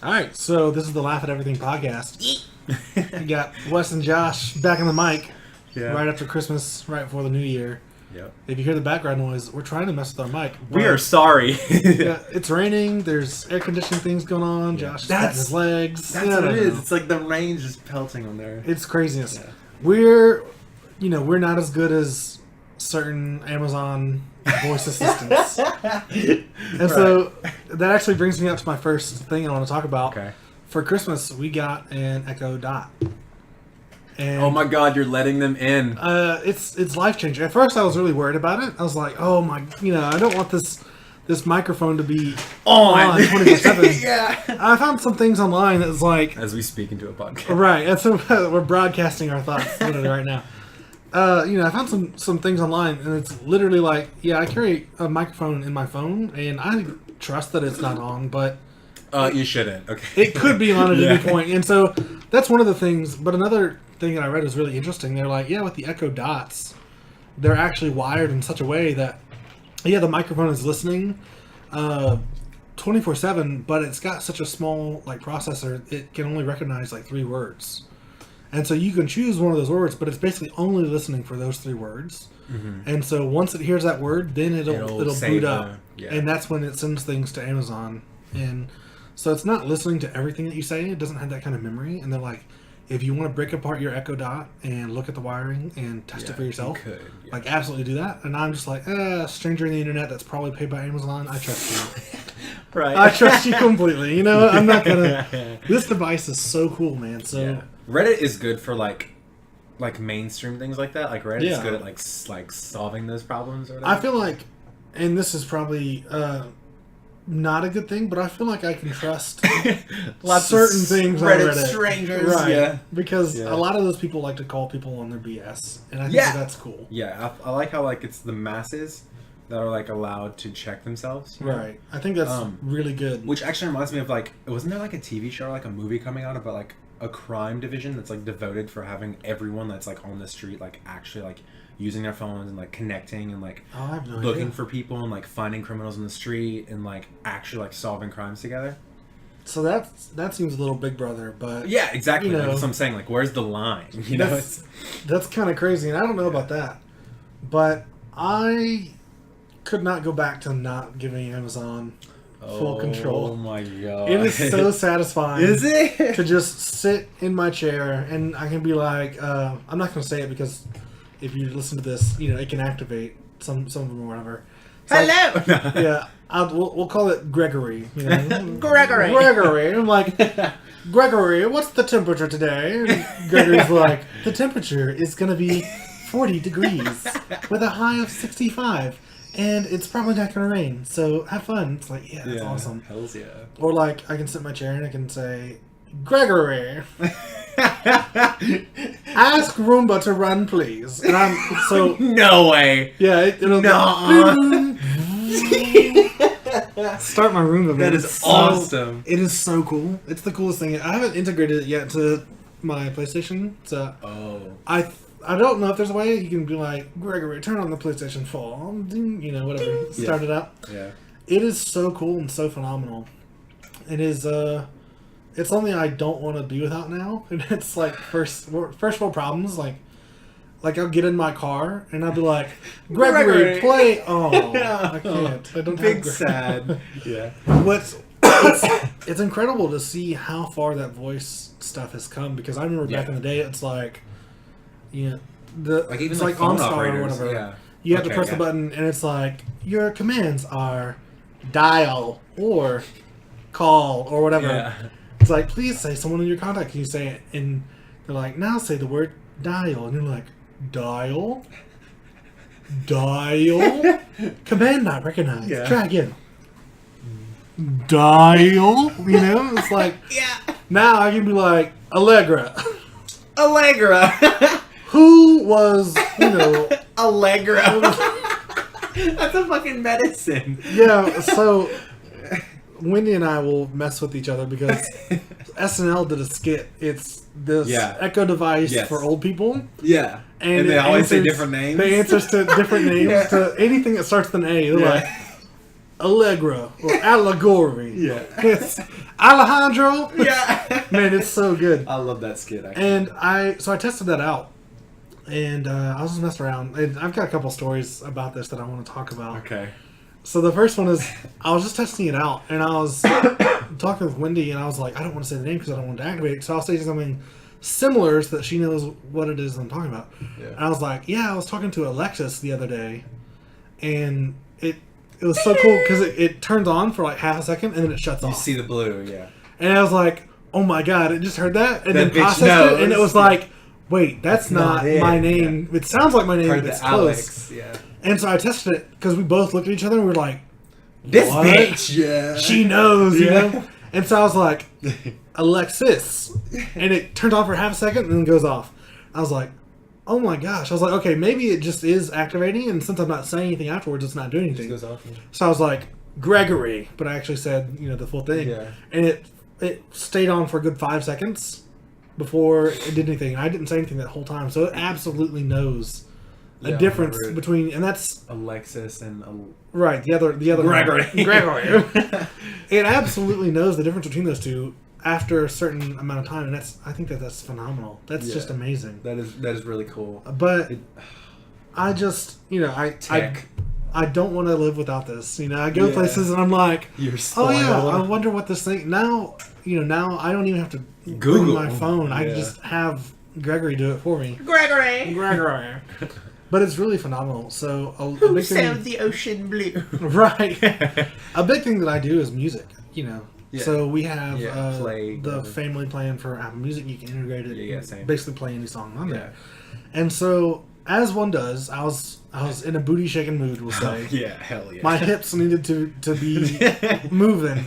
All right, so this is the Laugh at Everything podcast. We got Wes and Josh back on the mic right after Christmas, right before the New Year. Yep. If you hear the background noise, we're trying to mess with our mic. We are sorry. Yeah, it's raining. There's air conditioning things going on. Josh is patting his legs. That's what it is. It's like the rain just pelting on there. It's craziness. Yeah. We're not as good as certain Amazon voice assistants. And so that actually brings me up to my first thing I want to talk about. Okay. For Christmas, we got an Echo Dot. And oh my God, you're letting them in. it's life changing. At first, I was really worried about it. I was like, oh my, I don't want this microphone to be on 24/7. Yeah. I found some things online that was like, as we speak into a podcast. right. And so we're broadcasting our thoughts literally right now. I found some things online, and it's literally like, I carry a microphone in my phone, and I trust that it's not on, but you shouldn't. Okay. it could be on at any point. And so that's one of the things. But another thing that I read was really interesting. They're like, with the Echo Dots, they're actually wired in such a way that, the microphone is listening 24/7, but it's got such a small processor, it can only recognize 3 words. And so you can choose one of those words, but it's basically only listening for those 3 words. Mm-hmm. And so once it hears that word, then it'll boot up. And that's when it sends things to Amazon. And so it's not listening to everything that you say. It doesn't have that kind of memory. And they're like, if you want to break apart your Echo Dot and look at the wiring and test it for yourself, you could, absolutely do that. And I'm just like, stranger in the internet that's probably paid by Amazon. I trust you. Right. I trust you completely. I'm not going to... This device is so cool, man. So... Yeah. Reddit is good for like mainstream things like that. Like Reddit is good at like solving those problems or whatever. I feel like, and this is probably not a good thing, but I feel like I can trust certain things on Reddit. Strangers, right? Because a lot of those people like to call people on their BS, and I think that's cool. Yeah, I like how it's the masses that are allowed to check themselves. Right. I think that's really good. Which actually reminds me of wasn't there a TV show or a movie coming out about a crime division that's devoted for having everyone that's on the street actually using their phones and connecting and I have no looking idea. for people and finding criminals in the street and actually solving crimes together. So that seems a little Big Brother, but yeah, exactly. That's what I'm saying. Where's the line? That's kind of crazy, and I don't know about that, but I could not go back to not giving Amazon full control. Oh my God. It is so satisfying. Is it? To just sit in my chair and I can be like, I'm not going to say it because if you listen to this, it can activate some of them or whatever. So Hello! We'll call it Gregory. Gregory. I'm like, Gregory, what's the temperature today? And Gregory's like, the temperature is going to be 40 degrees with a high of 65. And it's probably not going to rain, so have fun. It's like, that's awesome. Hells yeah. Or I can sit in my chair and I can say, Gregory, ask Roomba to run, please. And I'm so... No way. Yeah, it'll no. Start my Roomba. That is awesome. It is so cool. It's the coolest thing. I haven't integrated it yet to my PlayStation, so I don't know if there's a way you can be like, Gregory, turn on the PlayStation 4. Whatever. Start it up. Yeah. It is so cool and so phenomenal. It is, it's something I don't want to be without now. And it's first world problems. I'll get in my car and I'll be like, Gregory, play. Oh, I can't. I don't Big sad. Yeah. It's incredible to see how far that voice stuff has come because I remember back in the day, it's even it's OnStar or whatever. Yeah. You have to press the button, and it's your commands are dial or call or whatever. Yeah. It's please say someone in your contact. You say it, and they're like, now say the word dial, and you're like, dial, command not recognized. Yeah. Try again. Dial. It's now I can be like Allegra. Who was, Allegra. That's a fucking medicine. Yeah, so Wendy and I will mess with each other because SNL did a skit. It's this Echo device for old people. Yeah. And they always say different names. They answers to different names to anything that starts with an A. They're like, Allegra or Allegory. Yeah. It's Alejandro. Yeah. Man, it's so good. I love that skit, actually. And I tested that out, and I was just messing around. And I've got a couple stories about this that I want to talk about. Okay. So the first one is I was just testing it out, and I was talking with Wendy, and I was like, I don't want to say the name because I don't want to activate it. So I'll say something similar so that she knows what it is I'm talking about. Yeah. And I was like, yeah, I was talking to Alexis the other day, and it was so cool because it turns on for like half a second and then it shuts You off. see the blue, yeah. And I was like, oh my god, it just heard that and That then bitch processed knows. it, and it was like, wait, that's not it. my name. Yeah. It sounds like my name, Heard but it's the close. Alex, yeah. And so I tested it because we both looked at each other and we were like, This what? bitch, yeah. She knows, you Yeah. know? And so I was like, Alexis. And it turns on for half a second and then goes off. I was like, oh my gosh. I was like, okay, maybe it just is activating, and since I'm not saying anything afterwards, it's not doing anything. It just goes off. Yeah. So I was like, Gregory. But I actually said, the full thing. Yeah. And it stayed on for a good 5 seconds before it did anything. I didn't say anything that whole time. So it absolutely knows a Yeah, I difference remember it. between, and that's Alexis and right. The other Gregory. Gregory. It absolutely knows the difference between those two after a certain amount of time, and I think that's phenomenal. That's Yeah. just amazing. that is really cool. But It- I just, Tech. I don't want to live without this. I go Yeah. places and I'm like, You're oh yeah, spoiled. I wonder what this thing now. Now I don't even have to Google. bring my phone. I Yeah. can just have Gregory do it for me. Gregory, Gregory. But it's really phenomenal. So a who big sailed thing, the ocean blue? right? A big thing that I do is music. Yeah. So we have Yeah, play, the whatever. family plan for Apple Music. You can integrate it. Yeah, same. Basically, play any song on Yeah. there. And so, as one does, I was in a booty shaking mood. We'll say. Yeah, hell yeah. My hips needed to be moving.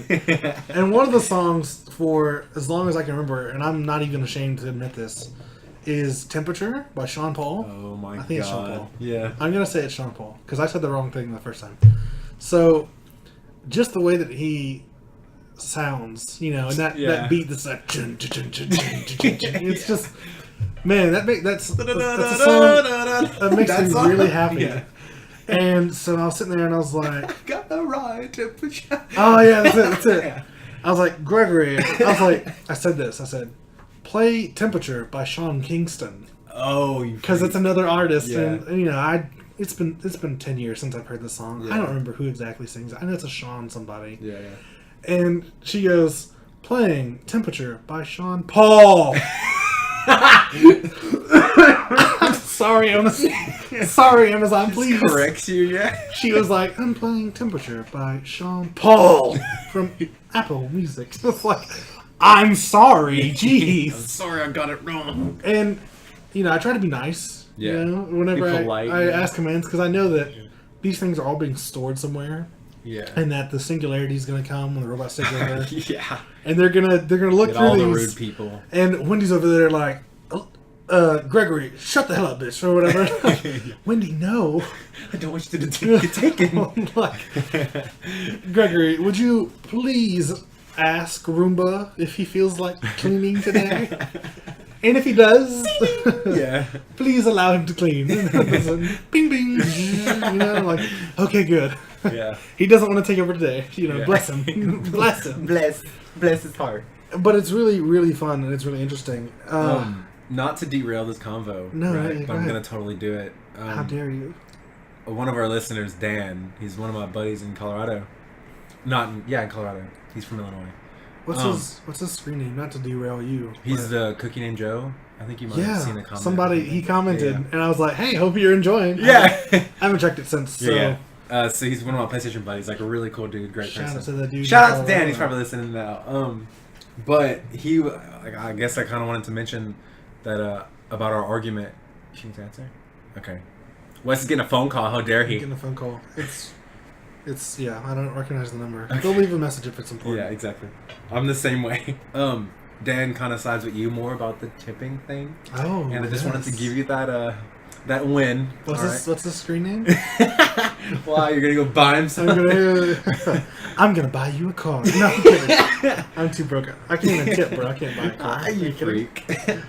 And one of the songs for as long as I can remember, and I'm not even ashamed to admit this, is "Temperature" by Sean Paul. Oh my I think it's Sean god. Paul. Yeah. I'm gonna say it's Sean Paul because I said the wrong thing the first time. So, just the way that he sounds, and that Yeah. beat that's like, chun, chun, chun, chun, chun, chun, chun. It's just, man, that's a song that makes That me song? really happy. Yeah. And so I was sitting there and I was like, Got the right temperature. oh yeah, that's it. Yeah. I was like, Gregory. I said this. I said, play "Temperature" by Sean Kingston Oh, you because it's another artist, Yeah. and it's been 10 years since I've heard this song. Yeah. I don't remember who exactly sings it. I know it's a Sean somebody. Yeah, yeah. And she goes, playing "Temperature" by Sean Paul. I'm sorry, Amazon, please. Corrects you, yeah. She was like, I'm playing "Temperature" by Sean Paul from Apple Music. It's like, I'm sorry, jeez. Sorry, I got it wrong. And, I try to be nice. Yeah. Whenever Be polite, I yeah. ask commands, because I know that these things are all being stored somewhere, Yeah. and that the singularity is going to come when the robots take over, Yeah. and they're gonna look Get through all the these. rude people. And Wendy's over there like, Gregory, shut the hell up, bitch, or whatever. Wendy, no. I don't want you to get taken. Like, Gregory, would you please ask Roomba if he feels like cleaning today? And if he does, Yeah. please allow him to clean. Bing, bing. Like, okay, good. Yeah. He doesn't want to take over today. Yeah. Bless him. Bless him. Bless his heart. But it's really, really fun, and it's really interesting. Not to derail this convo, No, right? go But I'm ahead. gonna totally do it. How dare you? One of our listeners, Dan, he's one of my buddies in Colorado. In Colorado. He's from Illinois. What's his screen name? Not to derail you. He's but- the Cookie Named Joe. I think you might have seen a comment. somebody he commented, Yeah. and I was like, "Hey, hope you're enjoying." Yeah. I haven't checked it since. So Yeah. So he's one of my PlayStation buddies, like a really cool dude, great shout out person. to that dude. Shout in out to Dan. Colorado. He's probably listening now. But he, I guess I kind of wanted to mention that about our argument. She needs to answer. Okay. Wes is getting a phone call. How dare he? Getting a phone call. It's yeah. I don't recognize the number. Go leave a message if it's important. Yeah, exactly. I'm the same way. Dan kind of sides with you more about the tipping thing, Oh. and I just wanted to yes. give you that win. What's all this? What's the screen name? right? Wow, you're gonna go buy him I'm something. I'm gonna buy you a car. No, I'm kidding. I'm too broke. I can't even tip, bro. I can't buy a car. Ah, you kidding? freak.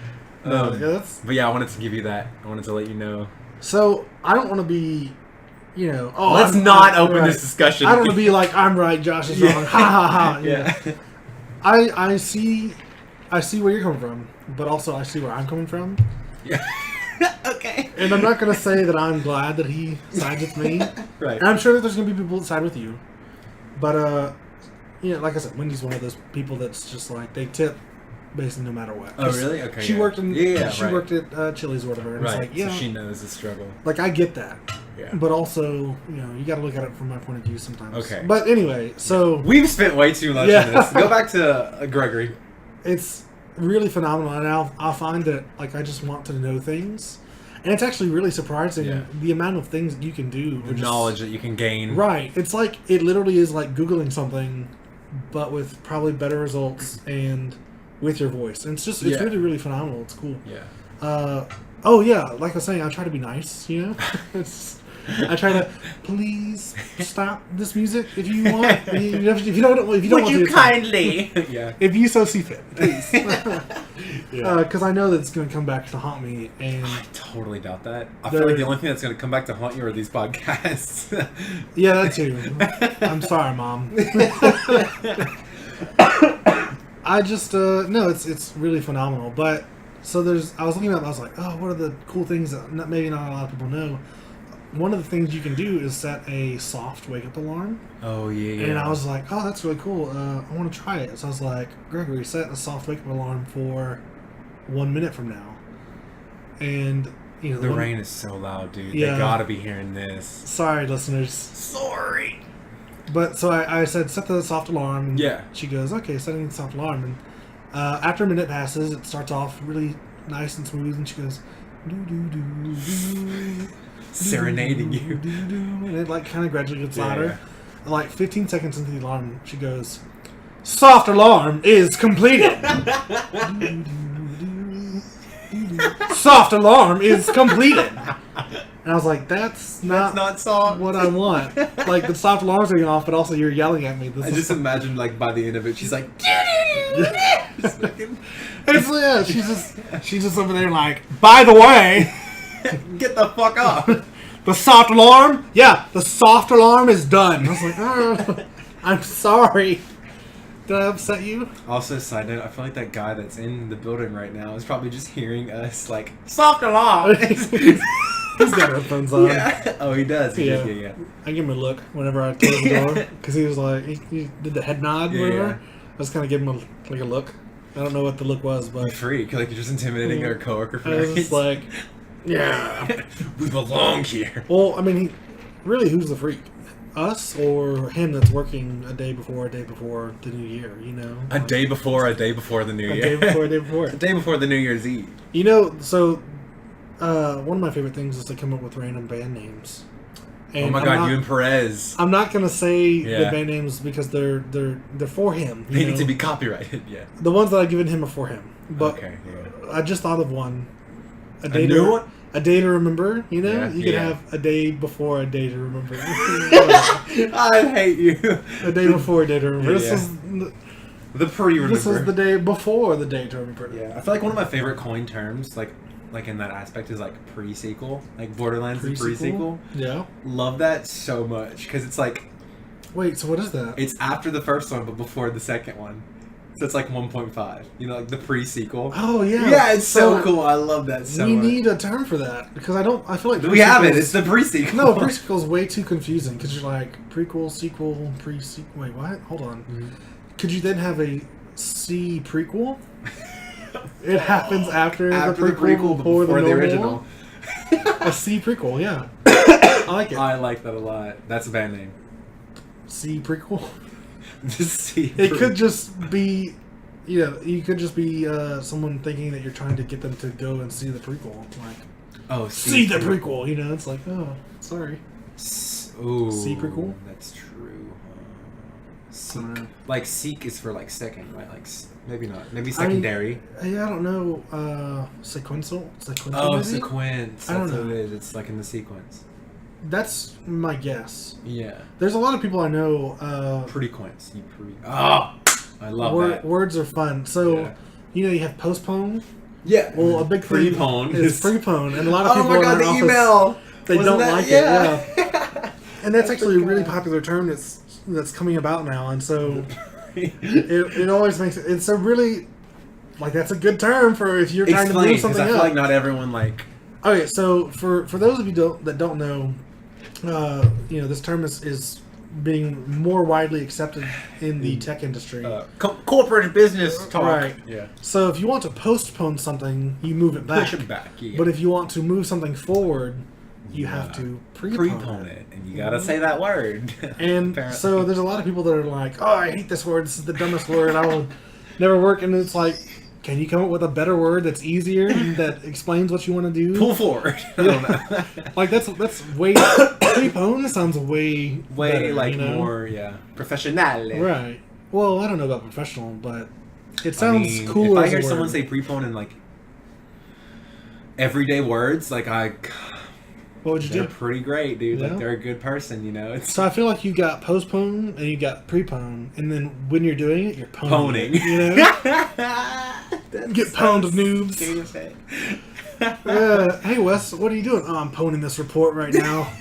No, yeah, that's, But yeah, I wanted to give you that. I wanted to let you know. so I don't want to be you know, let's not open this discussion. I don't want to be like, I'm right, Josh is wrong. Ha ha ha. Yeah. I see where you're coming from, but also I see where I'm coming from. Yeah. Okay. And I'm not going to say that I'm glad that he sides with me. Right. And I'm sure that there's going to be people that side with you. But, you know, like I said, Wendy's one of those people that's just like, they tip basically no matter what. Oh, really? Okay. She worked in, she right. worked at Chili's or whatever. And Right. it's like, yeah. So she knows the struggle. Like, I get that. Yeah. But also, you know, you got to look at it from my point of view sometimes. Okay. But anyway, so... We've spent way too much on this. Go back to Gregory. It's really phenomenal, and I'll find that, like, I just want to know things. And it's actually really surprising the amount of things that you can do. The knowledge that you can gain. Right. It's like, it literally is like Googling something, but with probably better results and with your voice. And it's really, really phenomenal. It's cool. Yeah. Oh, yeah. Like I was saying, I try to be nice, you know? I try to, please stop this music if you want. If you don't Would want you to, kindly? Yeah. if you so see fit, please. Yeah. Because I know that it's going to come back to haunt me. And I totally doubt that. I feel like the only thing that's going to come back to haunt you are these podcasts. Yeah, that too. I'm sorry, Mom. I just, no, it's really phenomenal. But, so I was looking up, I was like, oh, what are the cool things that maybe not a lot of people know? One of the things you can do is set a soft wake-up alarm. Oh, yeah. And I was like, oh, that's really cool. I want to try it. So I was like, Gregory, set a soft wake-up alarm for 1 minute from now. And, you know... The rain is so loud, dude. Yeah. They gotta be hearing this. Sorry, listeners. Sorry. But, so I said, set the soft alarm. And Yeah. she goes, okay, setting the soft alarm. And after a minute passes, it starts off really nice and smooth. And she goes, do-do-do-do. Serenading you. And it like kind of gradually gets louder. Yeah. Like 15 seconds into the alarm, she goes, "Soft alarm is completed." Soft alarm is completed. And I was like, that's not soft. what I want. Like the soft alarm's going off, but also you're yelling at me. I just imagine like by the end of it, she's like, it's, yeah, she's just over there like, by the way. Get the fuck up. The soft alarm? Yeah, the soft alarm is done. I was like, oh, I'm sorry. Did I upset you? Also, side note, I feel like that guy that's in the building right now is probably just hearing us like, soft alarm. He's got headphones on. Yeah. Oh, he does. Yeah. I give him a look whenever I close the door. Because he was like, he did the head nod or whatever. Yeah. I was kind of giving him a look. I don't know what the look was, but... Freak. Like, you're just intimidating our coworker for I was just like... Yeah. We belong here. Well, I mean, who's the freak? Us or him that's working a day before the new year, you know? A day before the new year. A day before. A day before the New Year's Eve. You know, so one of my favorite things is to come up with random band names. And oh my God, you and Perez. I'm not going to say the band names because they're for him. They need to be copyrighted, yeah. The ones that I've given him are for him. But okay, yeah. I just thought of one. A new one? A day to remember, you know? Yeah, you could have a day before a day to remember. I hate you. A day before a day to remember. Yeah. The pre-remember. This is the day before the day to remember. Yeah, I feel like one of my favorite coin terms, like in that aspect, is like pre-sequel. Like Borderlands is pre-sequel. Yeah. Love that so much because it's like. Wait, so what is that? It's after the first one, but before the second one. So it's like 1.5. You know, like the pre-sequel. Oh yeah. Yeah, it's so cool. I love that so much. We need a term for that because I feel like we have it. It's the pre-sequel. No, pre-sequel is way too confusing because you're like prequel, sequel, pre-sequel. Wait, what? Hold on. Mm-hmm. Could you then have a C prequel? It happens after the prequel before the original. A C prequel, yeah. I like it. I like that a lot. That's a band name. C prequel. It could just be, you could just be someone thinking that you're trying to get them to go and see the prequel. Like, see the prequel. You know, it's like, oh, sorry. Ooh, C prequel. That's true. Seek. Like seek is for like second, right? Like maybe not. Maybe secondary. I don't know. Sequential. Oh, maybe? sequence. I don't That's know. what it is. It's like in the sequence. That's my guess. Yeah. There's a lot of people I know. Pretty coins. Oh, I love that. Words are fun. So, you have postpone. Yeah. Well, a big thing prepone is prepone, and a lot of people oh my God, the email. They don't like it. Yeah. And that's actually a really popular term that's coming about now, and so it always makes it's a really like that's a good term for if you're trying to move something I up. feel like not everyone like. Okay, so for those of you that don't know, this term is being more widely accepted in the tech industry. Corporate business talk. Right. Yeah. So if you want to postpone something, you move it back. Push it back. Yeah. But if you want to move something forward, you have to prepone it. And you gotta say that word. And so there's a lot of people that are like, oh, I hate this word. This is the dumbest word. I will never work. And it's like, can you come up with a better word that's easier that explains what you want to do? Pull forward. I don't know. Like that's way prepone sounds way better, like more professional. Right. Well, I don't know about professional, but it sounds cool. If I as a hear word. someone say prepone in like everyday words, like what would you do? They're pretty great, dude. Yeah. Like they're a good person, you know. So I feel like you got postpone and you got prepone, and then when you're doing it, you're poning. You know, get pwned of noobs. Hey Wes, what are you doing? Oh, I'm poning this report right now.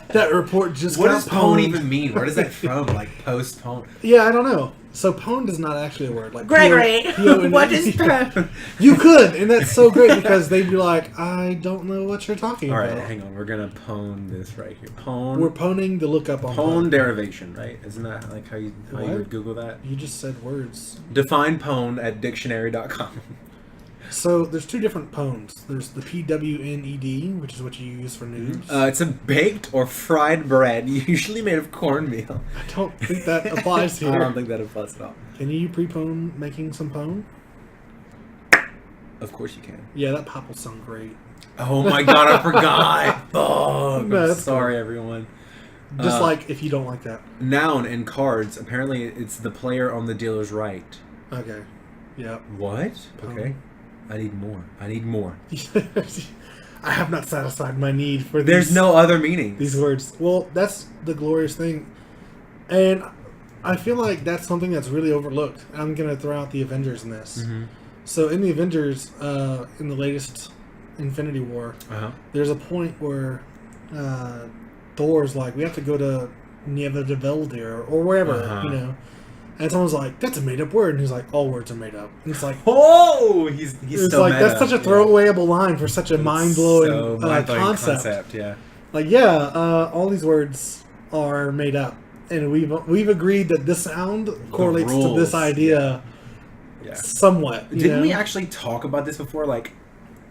That report just what got does pone pwned. even mean? Where does that from? Like postpone? Yeah, I don't know. So pone is not actually a word. Like Gregory, what is pone? You could, and that's so great because they'd be like, I don't know what you're talking All about. right, hang on. We're gonna pone this right here. Pone. We're poning the lookup on Pone derivation, right? Isn't that like how you What? would Google that? You just said words. Define pone at dictionary.com. So there's two different pones. There's the PWNED, which is what you use for noobs. It's a baked or fried bread, usually made of cornmeal. I don't think that applies here. I don't think that applies at all. Can you prepone making some pone? Of course you can. Yeah, that pop will sound great. Oh my god, I forgot. Fuck. No, I'm that's sorry, everyone. Just like if you don't like that. Noun in cards, apparently it's the player on the dealer's right. Okay. Yep. What? Okay. I need more. I have not satisfied my need for these. There's no other meaning. These words. Well, that's the glorious thing. And I feel like that's something that's really overlooked. I'm going to throw out the Avengers in this. Mm-hmm. So in the Avengers, in the latest Infinity War, there's a point where Thor's like, we have to go to Nievadevelde or wherever, you know. And someone's like, that's a made-up word. And he's like, all words are made up. And it's like, oh, he's so like, meta. that's such a throwawayable line for such a mind-blowing, concept. Yeah. Like, all these words are made up. And we've agreed that this sound correlates to this idea somewhat. Didn't we actually talk about this before? Like,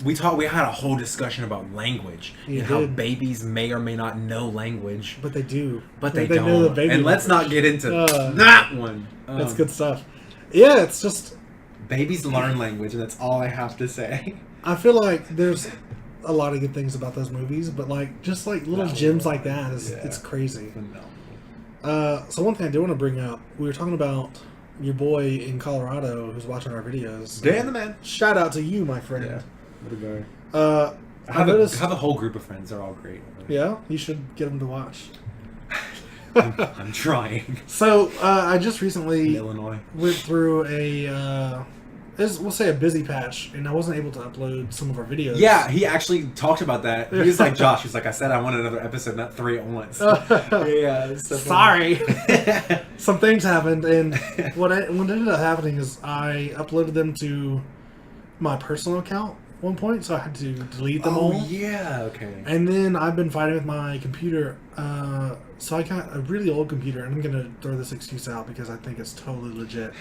we had a whole discussion about language and how babies may or may not know language. But they do. But they don't. Know the baby and let's not get into that one. That's good stuff. Yeah, it's just... Babies learn language, and that's all I have to say. I feel like there's a lot of good things about those movies, but like just like little gems like that it's crazy. So one thing I do want to bring up, we were talking about your boy in Colorado who's watching our videos. Dan the man. Shout out to you, my friend. Yeah. What a guy. I have a whole group of friends. They're all great. Yeah, you should get them to watch. I'm trying. So I just recently Illinois went through we'll say a busy patch, and I wasn't able to upload some of our videos. Yeah, he actually talked about that. He was like, Josh, he's like, I said I wanted another episode, not 3 at once. Yeah. So sorry. Some things happened, and what ended up happening is I uploaded them to my personal account at one point, so I had to delete them all. Oh, yeah, okay. And then I've been fighting with my computer. So I got a really old computer, and I'm going to throw this excuse out because I think it's totally legit.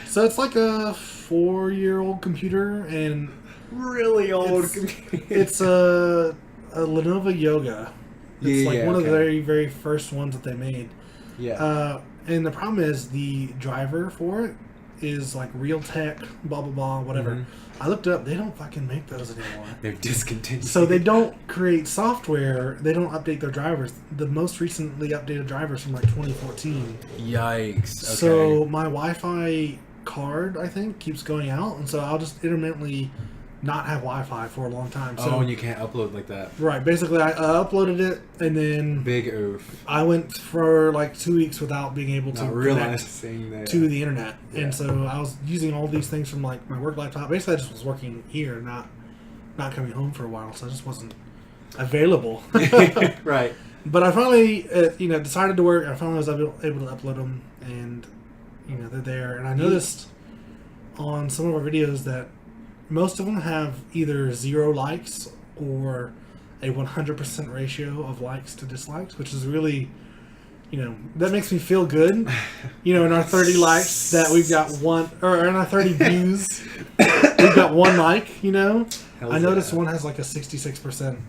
So it's like a 4-year-old computer, and really old computer. It's a Lenovo Yoga. It's one of the very, very first ones that they made. Yeah. And the problem is the driver for it is like Realtek, blah blah blah, whatever. Mm-hmm. I looked it up; they don't fucking make those anymore. They're discontinued. So they don't create software. They don't update their drivers. The most recently updated drivers from like 2014. Yikes! Okay. So my Wi-Fi card, I think, keeps going out, and so I'll just intermittently not have Wi-Fi for a long time. So, and you can't upload like that. Right. Basically, I uploaded it, and then big oof. I went for like 2 weeks without being able to connect to the internet, and so I was using all these things from like my work laptop. Basically, I just was working here, not coming home for a while, so I just wasn't available. Right. But I finally, decided to work. I finally was able to upload them, and they're there. And I noticed on some of our videos that most of them have either 0 likes or a 100% ratio of likes to dislikes, which is really, that makes me feel good. In our 30 likes that we've got one, or in our 30 views, we've got 1 like. I noticed one has like a 66%.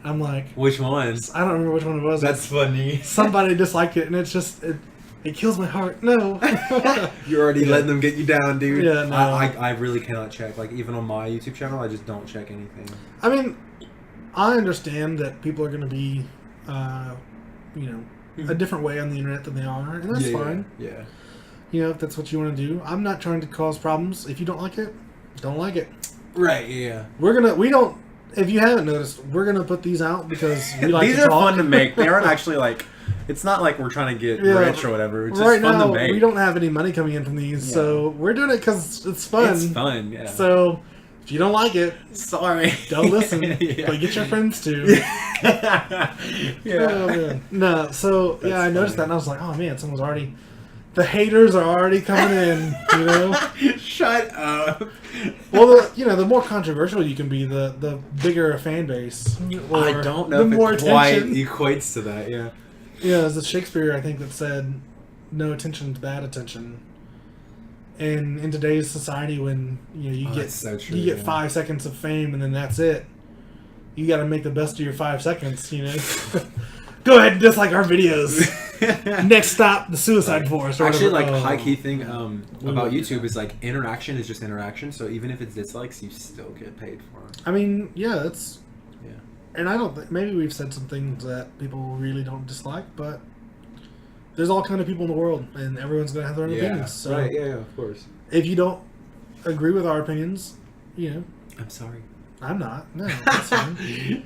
I'm like, which one? I don't remember which one it was. That's funny. Somebody disliked it, and it's just it kills my heart. No, you're already letting them get you down, dude. Yeah, no. I really cannot check. Like even on my YouTube channel, I just don't check anything. I mean, I understand that people are going to be, a different way on the internet than they are, and that's fine. Yeah. If that's what you want to do, I'm not trying to cause problems. If you don't like it, don't like it. Right. Yeah. If you haven't noticed, we're gonna put these out because we like these to are talk. fun to make. They aren't actually like. It's not like we're trying to get rich or whatever. It's just right fun now, to make. we don't have any money coming in from these, so we're doing it because it's fun. It's fun, yeah. So if you don't like it, sorry, don't listen. But get your friends to. Oh, man. No, so That's I noticed that, and I was like, oh man, someone's already. The haters are already coming in, Shut up. Well, the more controversial you can be, the bigger a fan base. Or I don't know the if more it quite attention. equates to that, yeah. Yeah, it was a Shakespeare, I think, that said, no attention is bad attention. And in today's society, when you get so true, you get 5 seconds of fame and then that's it, you got to make the best of your 5 seconds. Go ahead and dislike our videos. Next stop, the suicide forest. Or actually, whatever. high key thing about YouTube is interaction is just interaction. So even if it's dislikes, you still get paid for it. I mean, yeah, it's. Yeah. And I don't think maybe we've said some things that people really don't dislike, but there's all kind of people in the world, and everyone's gonna have their own opinions. So right? Yeah, of course. if you don't agree with our opinions, I'm sorry. I'm not. No, that's fine.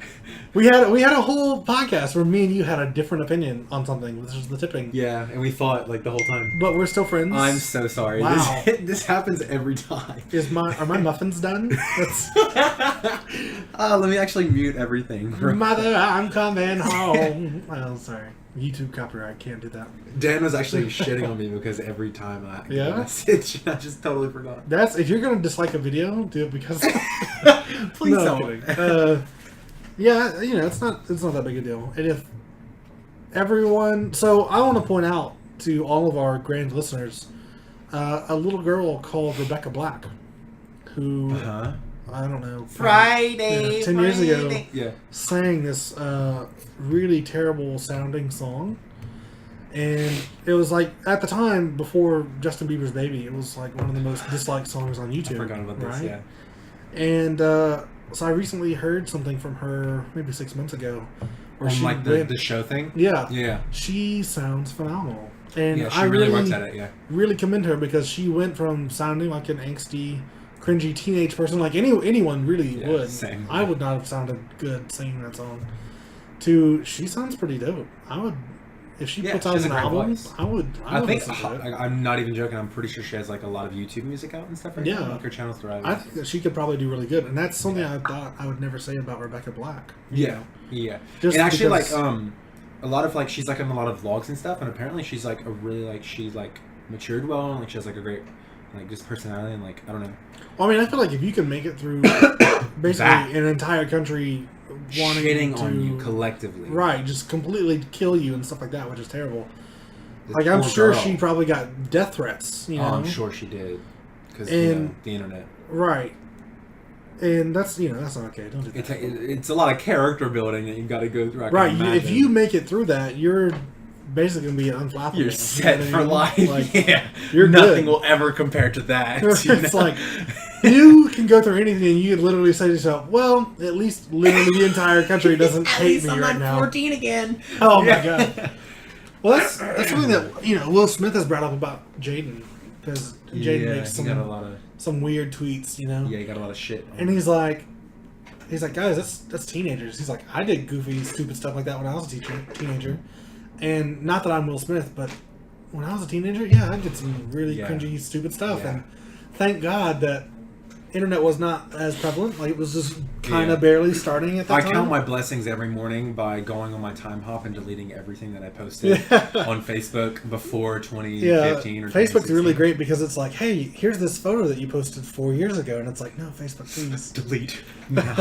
We had a whole podcast where me and you had a different opinion on something, which was the tipping. Yeah, and we fought the whole time. But we're still friends. I'm so sorry. Wow. This happens every time. Are my muffins done? Let me actually mute everything. Mother, I'm coming home. Oh, sorry. YouTube copyright, can't do that. Dan was actually shitting on me because every time I get a Yeah? message, I just totally forgot. If you're gonna dislike a video, do it because. Please No, don't. kidding. It's not that big a deal. And if everyone, so I want to point out to all of our grand listeners, a little girl called Rebecca Black, who I don't know, Friday, 10 years ago, Yeah. sang this really terrible sounding song. And it was at the time, before Justin Bieber's Baby, it was one of the most disliked songs on YouTube. I forgot about this, yeah. And so I recently heard something from her maybe 6 months ago. Where On she the show thing? Yeah. Yeah. She sounds phenomenal. And Yeah, she I really works at it, yeah. really commend her because she went from sounding like an angsty, cringy teenage person, like anyone really would. Same. I would not have sounded good singing that song. To she sounds pretty dope. I would, if she puts she out has an a great album, voice. I would think listen to it. I'm not even joking. I'm pretty sure she has a lot of YouTube music out and stuff. Right Yeah. now. Her channel's thriving. I think that she could probably do really good, and that's something I thought I would never say about Rebecca Black. Yeah. Just and actually, because- a lot of she's in a lot of vlogs and stuff, and apparently she's a really she's matured well, and she has a great just personality, and I don't know. Well, I mean, I feel like if you can make it through basically an entire country wanting shitting to on you collectively, right, just completely kill you and stuff like that, which is terrible. This I'm poor sure girl. she probably got death threats. Oh, I'm sure she did, because And- the internet. Right. And that's that's not okay. Don't do that. It's a lot of character building that you got to go through. I can Right. imagine. If you make it through that, you're basically gonna be unflappable. You're set You know for what I mean? life. Yeah, you're nothing good. will ever compare to that. It's like you can go through anything, and you can literally say to yourself, "Well, at least literally the entire country doesn't hate me I'm right on now." 14 again. Oh my god. Well, that's something that Will Smith has brought up about Jaden, because Jaden makes he got a lot of some weird tweets, yeah, he got a lot of shit. and he's like, guys, that's teenagers. He's like, I did goofy, stupid stuff like that when I was a teenager, and not that I'm Will Smith, but when I was a teenager, yeah, I did some really cringy, stupid stuff, Yeah. and thank God that internet was not as prevalent. Like, it was just kind of Yeah. barely starting at that I time. count my blessings every morning by going on my time hop and deleting everything that I posted on Facebook before 2015 or Facebook's really 2016. great because it's like, hey, here's this photo that you posted 4 years ago, and it's like, no, Facebook, please Delete now.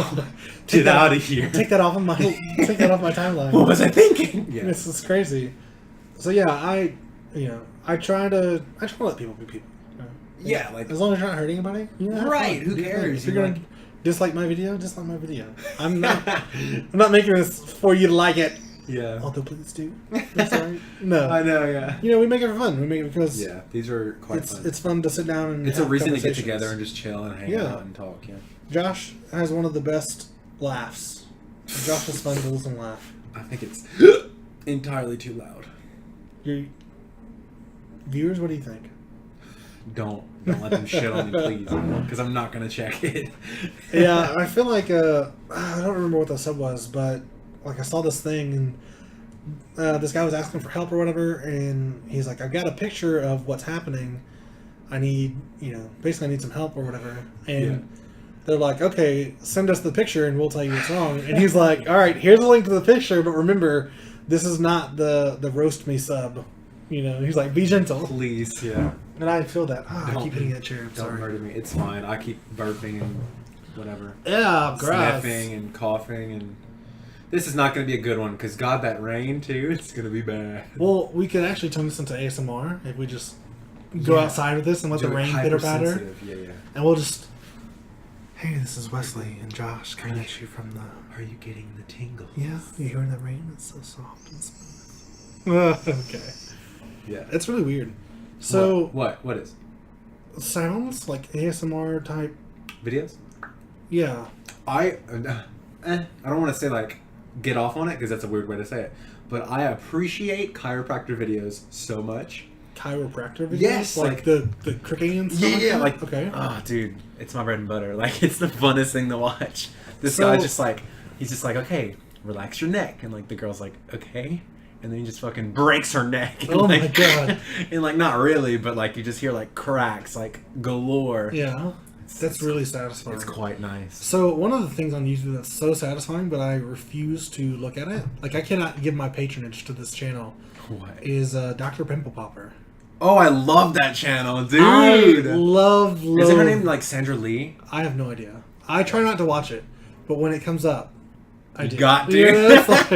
Take Get that- out of here. take that off of my timeline. What was I thinking? Yeah. This is crazy. So yeah, I try to let people be people. Yeah, like As long as you're not hurting anybody, have Right, fun. who Do your cares? thing. If you're You're gonna dislike my video, dislike my video. I'm not making this for you to like it. yeah. Although please do. That's alright. No. I know, yeah. We make it for fun. We make it because Yeah, these are quite it's fun. it's fun to sit down and It's a have reason to get conversations. together and just chill and hang Yeah. out and talk, yeah. Josh has one of the best laughs. Josh is fun to listen and laugh. I think it's entirely too loud. Your viewers, what do you think? Don't let them shit on me, please, because I'm not gonna check it. Yeah, I feel like I don't remember what the sub was, but like I saw this thing and this guy was asking for help or whatever, and he's like, "I've got a picture of what's happening. I need, basically I need some help or whatever." And Yeah. they're like, "Okay, send us the picture and we'll tell you what's wrong." And he's like, "All right, here's a link to the picture, but remember, this is not the roast me sub." He's like, "Be gentle." Please, yeah. And I feel that. I Don't- keep hitting that chair. I'm Don't sorry. murder me. It's fine. I keep burping and whatever. Yeah, grass. Sniffing and coughing and... This is not going to be a good one, because God, that rain, too, it's going to be bad. Well, we could actually turn this into ASMR if we just go Yeah. outside with this and let Do the it rain pitter patter. hypersensitive. Yeah, yeah. And we'll just. Hey, this is Wesley and Josh coming at you from the. Are you getting the tingles? Yeah, you hearing the rain? It's so soft and smooth. Okay. Yeah. It's really weird. So, What? What is? sounds like ASMR type. Videos? Yeah. I don't want to say, like, get off on it, because that's a weird way to say it. But I appreciate chiropractor videos so much. Chiropractor videos? Yes, Like, like- the cricking and stuff? Yeah, like, like- that? Okay. Oh, dude, it's my bread and butter. Like, it's the funnest thing to watch. This So- guy's just like, he's just like, okay, relax your neck, and like the girl's like, okay, and then he just fucking breaks her neck. And, Oh my like, God. And like, not really, but like you just hear like cracks, like galore. Yeah. That's really satisfying. It's quite nice. So one of the things on YouTube that's so satisfying, but I refuse to look at it. Like I cannot give my patronage to this channel. What? Is Dr. Pimple Popper. Oh, I love that channel, dude. I love. Is it her name, like, Sandra Lee? I have no idea. I try not to watch it, but when it comes up, I do. Got to. Yeah, it's like-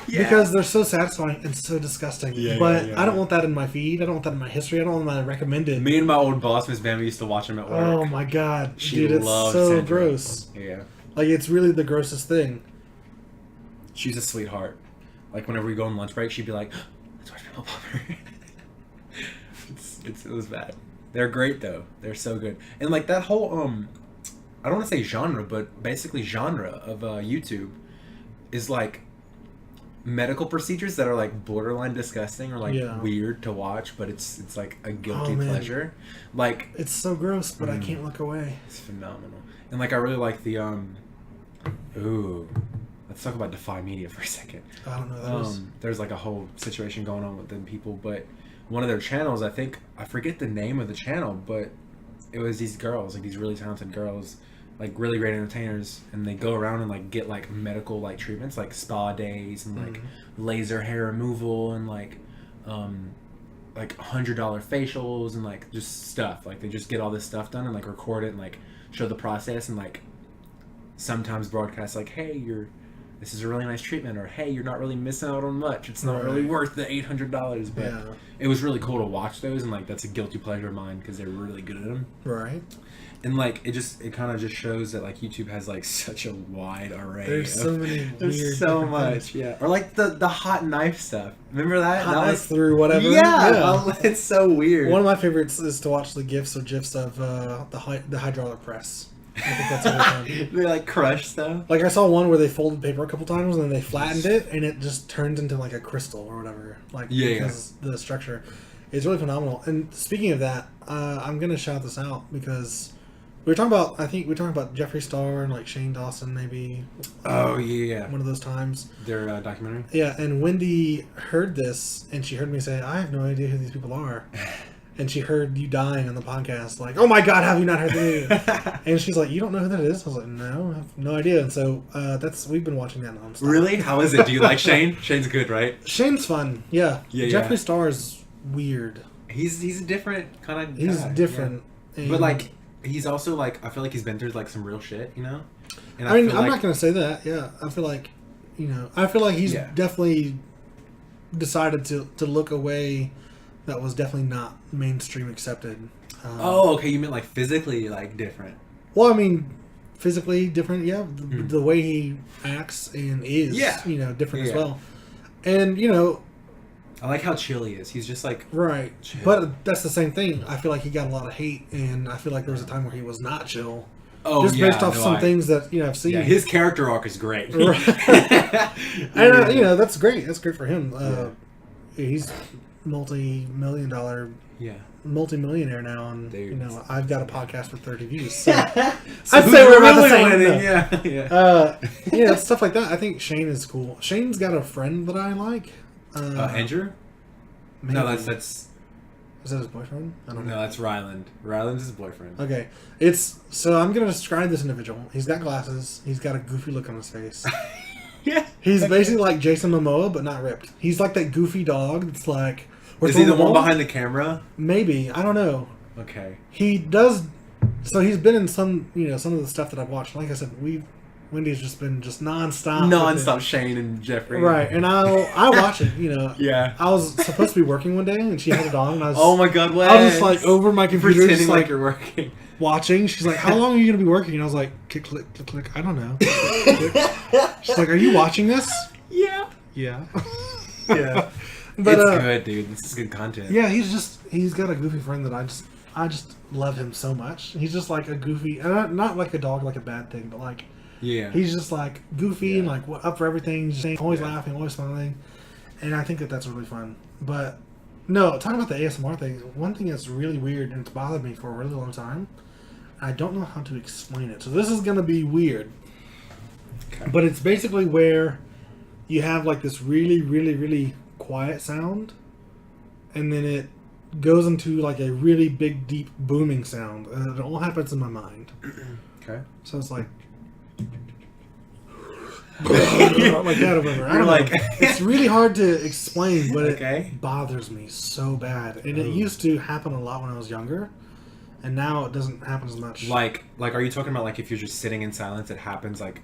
Yeah. Because they're so satisfying and so disgusting. Yeah, but yeah, I don't yeah. want that in my feed. I don't want that in my history. I don't want my recommended. Me and my old boss, Miss Bambi, used to watch them at work. Oh my god, She dude, it's loves so Sandra. gross. Yeah. Like it's really the grossest thing. She's a sweetheart. Like, whenever we go on lunch break, she'd be like, let's watch Pimple Popper. It was bad. They're great, though. They're so good. And, like, that whole, I don't want to say genre, but basically genre of YouTube is, like, medical procedures that are, like, borderline disgusting or, like, Yeah. weird to watch, but it's like, a guilty Oh, man. pleasure. Like, It's so gross, but I can't look away. it's phenomenal. And, like, I really like the, ooh... Let's talk about Defy Media for a second. I don't know what that is. There's like a whole situation going on with them people, but one of their channels, I forget the name of the channel, but it was these girls, like these really talented girls, like really great entertainers, and they go around and like get like medical like treatments, like spa days and like laser hair removal and like $100 facials and like just stuff. Like they just get all this stuff done and like record it and like show the process and like sometimes broadcast like, hey, this is a really nice treatment, or hey, you're not really missing out on much. It's not really worth the $800. But Yeah. it was really cool to watch those, and like that's a guilty pleasure of mine because they're really good at them. Right. And like it kind of just shows that like YouTube has like such a wide array. There's so many There's weird so different much, things. yeah. Or like the hot knife stuff. Remember that? Hot That knife through whatever. Yeah, it's so weird. One of my favorites is to watch the GIFs or GIFs of the hydraulic press. I think that's a good one. They like crush stuff. Like I saw one where they folded paper a couple times and then they flattened it and it just turns into like a crystal or whatever. Like because the structure is really phenomenal. And speaking of that, I'm gonna shout this out because we were talking about. I think we were talking about Jeffree Star and like Shane Dawson maybe. Oh yeah, One of those times. their documentary. Yeah, and Wendy heard this and she heard me say, "I have no idea who these people are." and she heard you dying on the podcast, like, oh my god, have you not heard the news? And she's like, you don't know who that is? I was like, no, I have no idea. And so we've been watching that nonstop. Really? How is it? Do you like Shane? Shane's good, right? Shane's fun, yeah. Yeah, Jeffree Star's weird. He's a different kind of He's guy, different. yeah. And But like, he's also like, I feel like he's been through like some real shit, you know? And I mean, feel I'm like, not going to say that. Yeah, I feel like, he's Yeah. definitely decided to look away. That was definitely not mainstream accepted. Oh, okay. You meant like physically, like different. Well, I mean, physically different. Yeah, the way he acts and is, Yeah. different as Yeah. well. And I like how chill he is. He's just like right. chill. But that's the same thing. I feel like he got a lot of hate, and I feel like there was a time where he was not chill. oh Just yeah, based off some things that I've seen. Yeah, his character arc is great. And that's great. That's great for him. Yeah. He's multi-millionaire now, and Dude. I've got a podcast with 30 views. So So I'd who's say we're about the really same. winning? No. Yeah. Stuff like that. I think Shane is cool. Shane's got a friend that I like. Andrew? Maybe. No, that's Is that his boyfriend? I don't know. no, that's Ryland. Ryland's his boyfriend. Okay, so I'm gonna describe this individual. He's got glasses. He's got a goofy look on his face. Yeah. He's basically like Jason Momoa, but not ripped. He's like that goofy dog that's like. Is he the one behind the camera? Maybe, I don't know. Okay. He does. So he's been in some of the stuff that I've watched. Like I said, Wendy's just been nonstop. Non-stop Shane and Jeffrey. Right, and I watch it. Yeah. I was supposed to be working one day, and she had it on, and I was. Oh my god, what? I was just like over my computer, pretending just like you're working. watching. She's like, "How long are you gonna be working?" And I was like, "Click, click, click, click." I don't know. She's like, "Are you watching this?" Yeah. Yeah. Yeah. But it's good, dude. This is good content. yeah, he's got a goofy friend that I just love him so much. He's just like a goofy, and not like a dog, like a bad thing, but like Yeah. he's just like goofy and like up for everything, just always Yeah. laughing, always smiling, and I think that's really fun. But no, talking about the ASMR thing, one thing that's really weird and it's bothered me for a really long time. I don't know how to explain it, so this is gonna be weird. Okay. But it's basically where you have like this really, really, really quiet sound, and then it goes into like a really big, deep booming sound, and it all happens in my mind. Okay. So it's like like that or whatever. I don't like- know. It's really hard to explain, but Okay. it bothers me so bad. And it used to happen a lot when I was younger, and now it doesn't happen as much. Like, are you talking about like if you're just sitting in silence, it happens like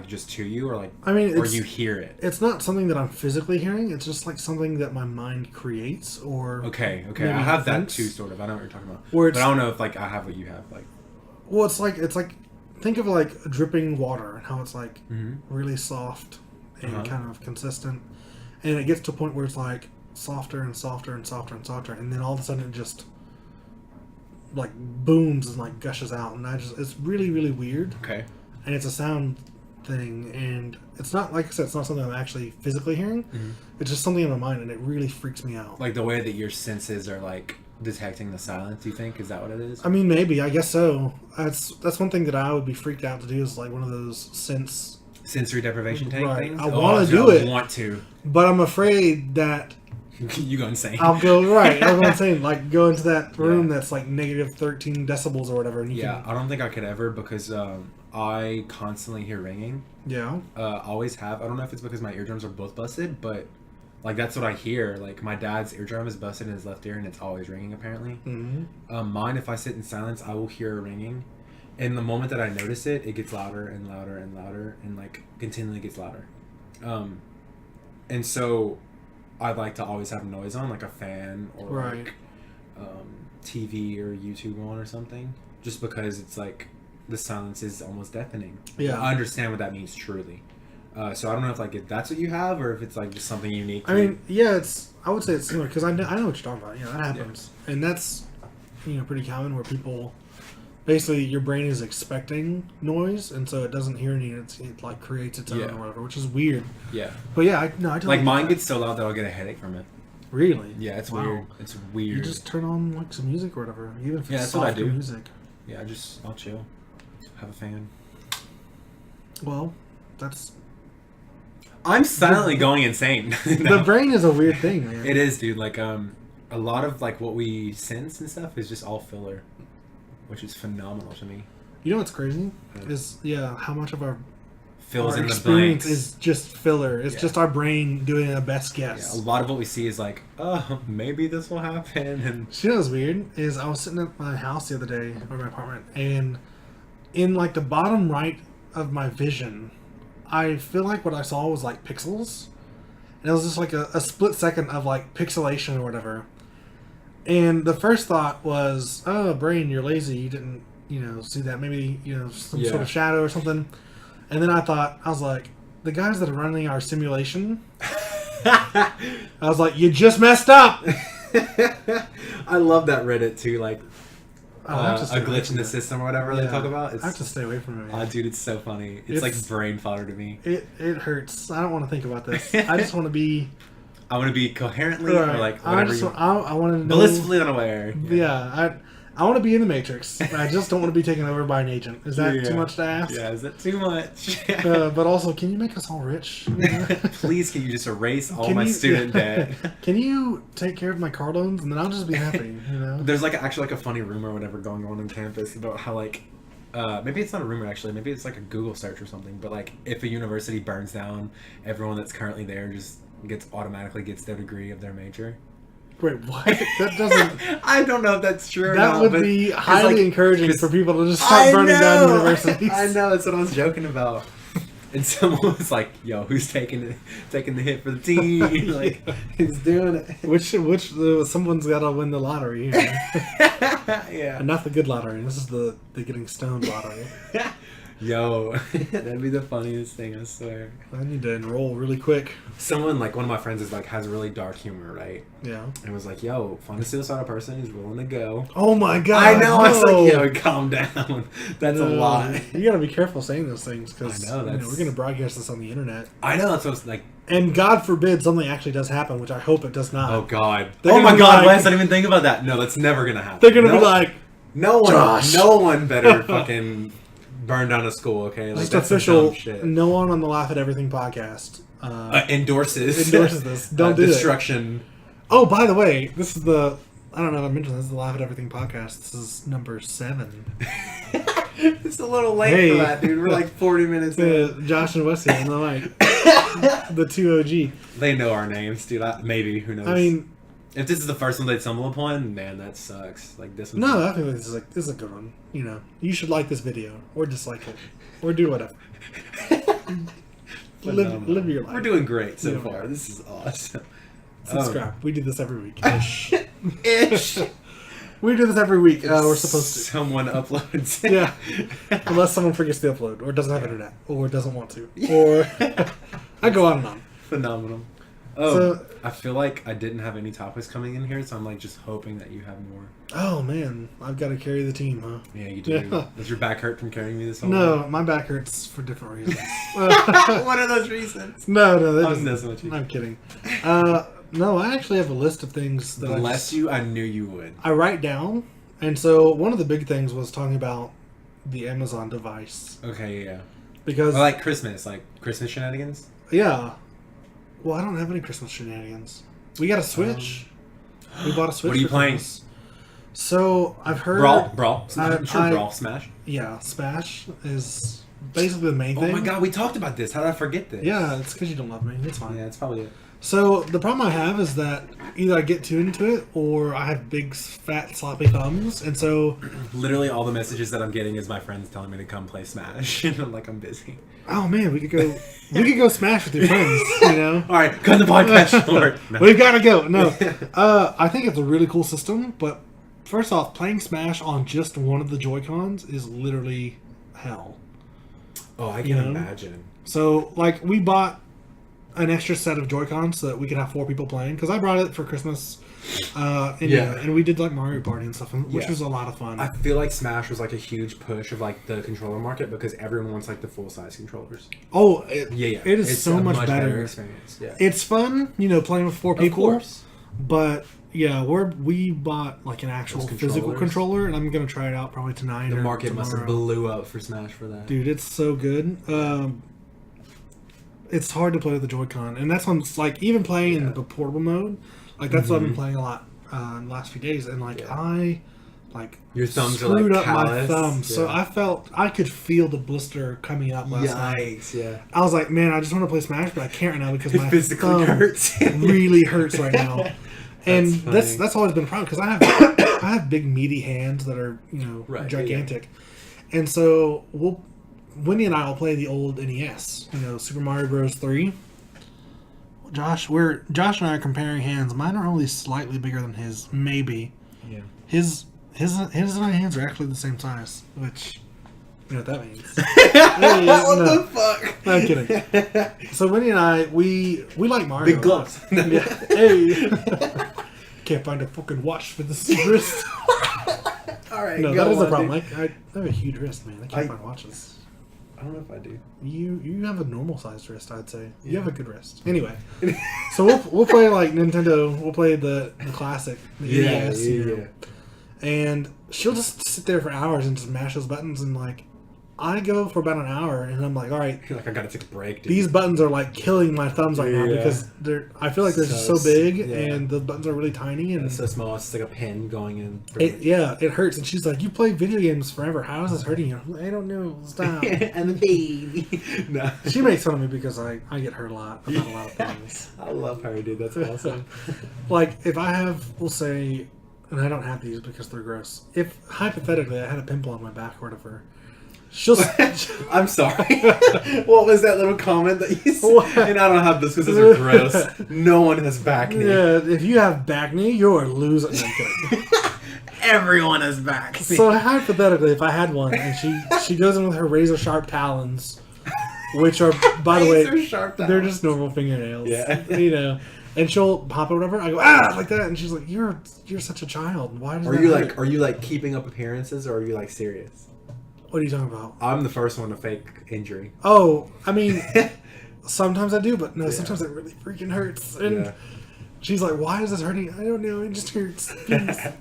just to you, or like, I mean, or it's, you hear it? it's not something that I'm physically hearing. It's just like something that my mind creates, or Okay. maybe I have that thinks. too, sort of. I know what you're talking about. Or But I don't know if like I have what you have. Like, Well, it's like think of like dripping water and how it's like Mhm. really soft and Uh-huh. kind of consistent, and it gets to a point where it's like softer and softer and softer and softer, and then all of a sudden it just like booms and like gushes out, and it's really, really weird, okay. and it's a sound thing, and it's not, like I said, it's not something I'm actually physically hearing. Mhm. It's just something in my mind, and it really freaks me out. Like the way that your senses are like detecting the silence. You think is that what it is? I mean, maybe, I guess so. That's one thing that I would be freaked out to do, is like one of those Sensory deprivation tank Right. things. I wanna do it. I want to. but I'm afraid that You go insane. I'll go right. That's what I'm saying. Like go into that room that's like negative 13 decibels or whatever, and you Yeah, I don't think I could ever, because I constantly hear ringing. yeah. Always have. I don't know if it's because my eardrums are both busted, but like that's what I hear. Like my dad's eardrum is busted in his left ear, and it's always ringing apparently. Mm-hmm. Mine, if I sit in silence, I will hear a ringing, and the moment that I notice it, it gets louder and louder and louder, and like continually gets louder. And so I like to always have noise on, like a fan or Right. like TV or YouTube on or something, just because it's like the silence is almost deafening. Yeah. I understand what that means truly. So I don't know if like if that's what you have, or if it's like just something unique. I mean, yeah, I would say it's similar, because I know what you're talking about. Yeah, that happens, and that's pretty common, where people basically your brain is expecting noise, and so it doesn't hear any. It like creates its own Yeah. or whatever, which is weird. yeah, But yeah, I totally like get mine that. gets so loud that I'll get a headache from it. Really. Yeah, it's Wow. weird. It's weird. You just turn on like some music or whatever, even if Yeah, it's that's what I softer do. music. Yeah, I'll chill, have a fan. Well, that's I'm silently going insane. the brain is a weird thing, man. It is, dude. Like a lot of like what we sense and stuff is just all filler, which is phenomenal to me. You know what's crazy is how much of our Fills in the experience blanks. is just filler. It's just our brain doing a best guess. Yeah, a lot of what we see is like, oh, maybe this will happen, and You know what's weird is I was sitting at my house the other day, or my apartment, and in like the bottom right of my vision, I feel like what I saw was like pixels, and it was just like a split second of like pixelation or whatever. And the first thought was, oh, brain, you're lazy. You didn't, see that. Maybe, some sort of shadow or something. And then I was like, the guys that are running our simulation, I was like, you just messed up. I love that Reddit too, like I have to a stay away glitch from in the it. system or whatever they talk about. I have to stay away from it. Man. Dude, it's so funny. It's like brain fodder to me. It hurts. I don't want to think about this. I just want to be. I want to be coherently or like whatever. I want to know. Blissfully unaware. Yeah, I want to be in the Matrix. I just don't want to be taken over by an agent. Is that too much to ask? Yeah, is that too much? But also, can you make us all rich? Please, can you just erase all my student debt? Can you take care of my car loans, and then I'll just be happy? There's actually a funny rumor or whatever going on campus about how maybe it's not a rumor actually, maybe it's like a Google search or something, but like if a university burns down, everyone that's currently there just automatically gets their degree of their major. Wait, what? That doesn't. I don't know if that's true. That would be highly encouraging for people to just start burning down universities. I know, that's what I was joking about. And someone was like, "Yo, who's taking the hit for the team? Like, who's doing it? Which someone's got to win the lottery here. Yeah, And not the good lottery. This is the getting stoned lottery. Yo, that'd be the funniest thing, I swear. I need to enroll really quick. Someone one of my friends has really dark humor, right? Yeah. And was like, "Yo, find a suicidal person who's willing to go." Oh my god! I know. No. I was like, "Yo, calm down. That's a lot." You gotta be careful saying those things because I know, we're gonna broadcast this on the internet. I know, that's what it's like. And God forbid something actually does happen, which I hope it does not. Oh god. They're Oh gonna my be god, like- Wes, I didn't even think about that. No, that's never gonna happen. They're gonna be like, no Josh. one better fucking burn down a school, okay? Like, just that's some official. dumb shit. No one on the Laugh at Everything podcast Endorses this. Don't do destruction. Oh, by the way, this is the. I don't know if I mentioned this. Is the Laugh at Everything podcast. This is number 7. It's a little late Hey. for that, dude. We're like 40 minutes in. Josh and Wesley on the mic. The 2 OG. They know our names, dude. Maybe, who knows? I mean, if this is the first one they stumble upon, man, that sucks. Like this one. no, I think this is a good one. You should like this video or dislike it or do whatever. live your life. We're doing great so Yeah. far. This is awesome. Subscribe. We do this every week. Ish. We do this every week. We're supposed to. Someone uploads. Yeah. Unless someone forgets to upload or doesn't have internet or doesn't want to. Or I go on and on. Phenomenal. Oh, So- I feel like I didn't have any topics coming in here, so I'm like just hoping that you have more. Oh man, I've got to carry the team, huh? Yeah, you do. Yeah. Does your back hurt from carrying me this whole No, my back hurts for different reasons. What are those reasons? No, that I was doesn't- messing with you. I'm kidding. No, I actually have a list of things that Bless you, I knew you would. I write down. And so one of the big things was talking about the Amazon device. Okay, yeah. Because, I like Christmas shenanigans. yeah. Well, I don't have any Christmas shenanigans. We got a Switch. We bought a Switch. What are you for playing? Christmas. So, I've heard... Brawl. I'm sure Brawl, Smash. Yeah, Smash is basically the main Oh thing. my god, we talked about this. How did I forget this? Yeah, it's because you don't love me. It's fine. Yeah, that's probably it. So the problem I have is that either I get too into it or I have big, fat, sloppy thumbs, and so Literally all the messages that I'm getting is my friends telling me to come play Smash, and I'm like, I'm busy. oh man, we could go smash with your friends, All right, cut the podcast short. No. We've got to go. No, I think it's a really cool system, but first off, playing Smash on just one of the Joy-Cons is literally hell. Oh, I can You know? imagine. So like we bought an extra set of Joy-Cons so that we could have 4 people playing because I brought it for Christmas. And we did like Mario Party and stuff, which Yeah. was a lot of fun. I feel like Smash was like a huge push of like the controller market because everyone wants like the full size controllers. It Yeah. is It's so a much better. experience. Yeah. It's fun, playing with 4 people. Of course. But yeah, we bought like an actual Those physical controllers. controller, and I'm gonna try it out probably tonight. The or market must have tomorrow. blew up for Smash for that. Dude, it's so good. It's hard to play with the Joy-Con, and that's when it's like even playing in the portable mode. Like that's what I've been playing a lot in the last few days, and like Yeah. I like Your thumbs are screwed like up my callous. thumb, so I could feel the blister coming up last night. Yikes! Yeah. I was like, man, I just want to play Smash, but I can't right now because It my physically thumb hurts. really hurts right now. And funny. that's always been a problem because I have big meaty hands that are Right, gigantic, and so Wendy and I will play the old NES, Super Mario Bros. 3. Josh and I are comparing hands. Mine are only slightly bigger than his, maybe. Yeah. His and my hands are actually the same size, which you know what that means. Hey, What no. the fuck? No, I'm kidding. So Winnie and I, we like Mario. Big a lot. gloves. Yeah. Hey. Can't find a fucking watch for this wrist. All right. No, go that is the on, problem. dude. I have a huge wrist, man. I can't find watches. I don't know if I do. You have a normal sized wrist, I'd say. You Yeah. have a good wrist. Anyway, so we'll play like Nintendo. We'll play the classic, the NES, and she'll just sit there for hours and just mash those buttons, and like I go for about an hour, and I'm like, all right, I feel like I gotta take a break, dude. these buttons are like killing my thumbs right now Yeah. because I feel like they're just So so big, yeah. and the buttons are really tiny, and It's so small. It's like a pin going in. it hurts. And she's like, you play video games forever. How is this hurting you? I don't know. Stop. And the baby. No. She makes fun of me because I get hurt a lot about a lot of things. I love her, dude. That's awesome. Like, if I have, we'll say, and I don't have these because they're gross. If, hypothetically, I had a pimple on my back or whatever, she'll... I'm sorry. What was that little comment that you said? What? And I don't have this because those are gross. No one has back knee. Yeah, if you have back knee, you're losing. No, I'm kidding. Everyone has back knee. So, hypothetically, if I had one, and she goes in with her razor-sharp talons, which are, by the way, Razor-sharp they're talons. just normal fingernails. Yeah. And she'll pop it or whatever. I go, like that. And she's like, you're such a child. Why does Are that you hurt? like, are you like keeping up appearances, or are you like serious? What are you talking about? I'm the first one to fake injury. Oh, I mean, sometimes I do, but no, Yeah. sometimes it really freaking hurts. And Yeah. she's like, why is this hurting? I don't know. It just hurts.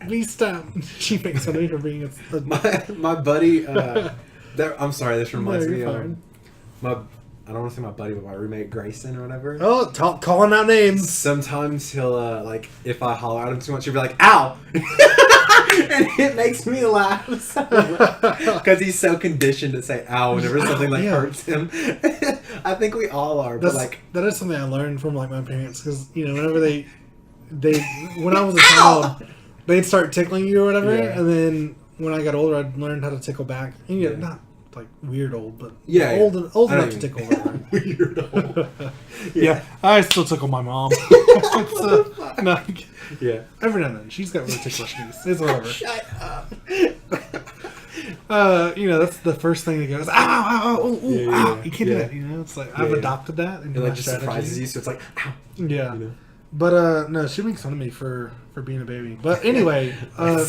Please stop. She makes fun of me for being My buddy. I'm sorry. This reminds No, me you're of fine. I don't want to say my buddy, but my roommate Grayson or whatever. Oh, calling out names. Sometimes he'll like if I holler at him too much, he'll be like, "Ow!" And it makes me laugh because he's so conditioned to say "ow" whenever something like Yeah. hurts him. I think we all are, but like, That is something I learned from like my parents because whenever they when I was a child, they'd start tickling you or whatever, Yeah. and then when I got older, I'd learn how to tickle back. And not like weird old, but Yeah, old I enough don't to tickle. Whatever. weirdo. Yeah, I still tickle my mom. No, Yeah. every now and then she's got really ticklish knees. It's whatever. Shut up. That's the first thing that goes, ow, ow, ow, ooh, ooh, Yeah, ow. yeah, You can't do yeah. that. It's like I've Yeah. adopted that into It my like just strategy. surprises you, so it's like, "Ow." Yeah. You know? But no, she makes fun of me for being a baby. But anyway,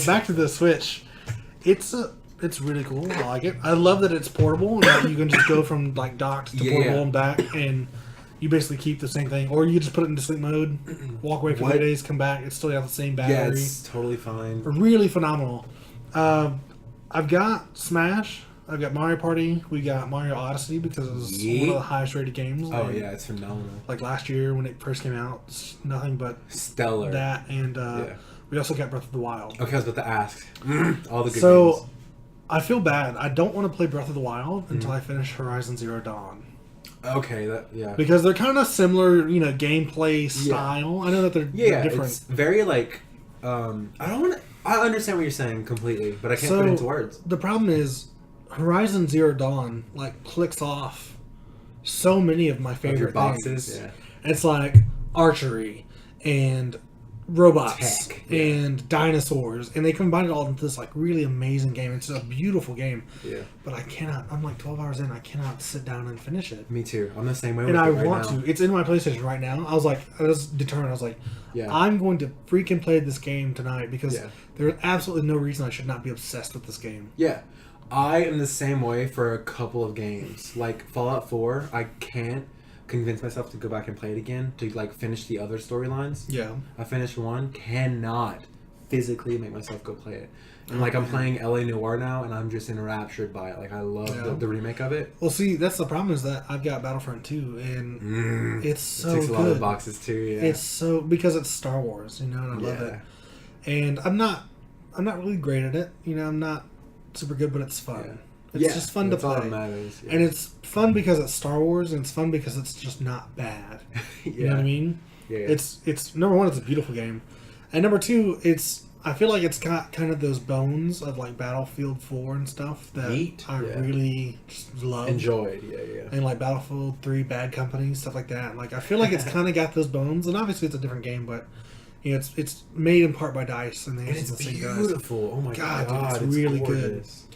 back to the Switch. It's really cool. I like it. I love that it's portable and that you can just go from like docked to portable Yeah. and back, and you basically keep the same thing, or you just put it into sleep mode, walk away for What? 3 days, come back, it's still got the same battery. Yeah, it's totally fine. Really phenomenal. I've got Smash. I've got Mario Party. We got Mario Odyssey because it was one Yeet. of the highest rated games. Oh And, yeah, it's phenomenal. like last year when it first came out, it's nothing but Stellar. that, and Yeah. we also got Breath of the Wild. Okay, I was about to ask. All the good So games. I feel bad. I don't want to play Breath of the Wild Mm-hmm. until I finish Horizon Zero Dawn Okay, yeah. because they're kind of similar, gameplay style. I know that they're Yeah, different. it's very like I understand what you're saying completely, but I can't put it into words. The problem is Horizon Zero Dawn like clicks off so many of my Of favorite your boxes, things. yeah. It's like archery and robots Tech, yeah. and dinosaurs, and they combine it all into this like really amazing game. It's a beautiful game. Yeah. But I cannot. I'm like 12 hours in. I cannot sit down and finish it. Me too. I'm the same way And with I it right want now. to. It's in my PlayStation right now. I was determined. I was like, Yeah. I'm going to freaking play this game tonight because Yeah. there's absolutely no reason I should not be obsessed with this game. Yeah. I am the same way for a couple of games. Like Fallout 4, I can't convince myself to go back and play it again to like finish the other storylines. Yeah. I finished one, cannot physically make myself go play it. And like I'm playing LA Noire now and I'm just enraptured by it. Like I love Yeah. the remake of it. Well, see, that's the problem is that I've got Battlefront 2, and it's so it takes a good. lot of boxes too, yeah. It's so because it's Star Wars, and I love it. and I'm not really great at it. You know, I'm not super good, but it's fun. It's just fun to that's all that play. matters. Yeah. And it's fun because it's Star Wars, and it's fun because it's just not bad. You know what I mean? Yeah. It's number one, it's a beautiful game, and number two, I feel like it's got kind of those bones of like Battlefield 4 and stuff that I really just love. Enjoyed, yeah. And like Battlefield 3, Bad Company, stuff like that. Like I feel like it's kind of got those bones, and obviously it's a different game, but you know it's made in part by DICE, and it's beautiful. Oh my god, dude, it's really gorgeous.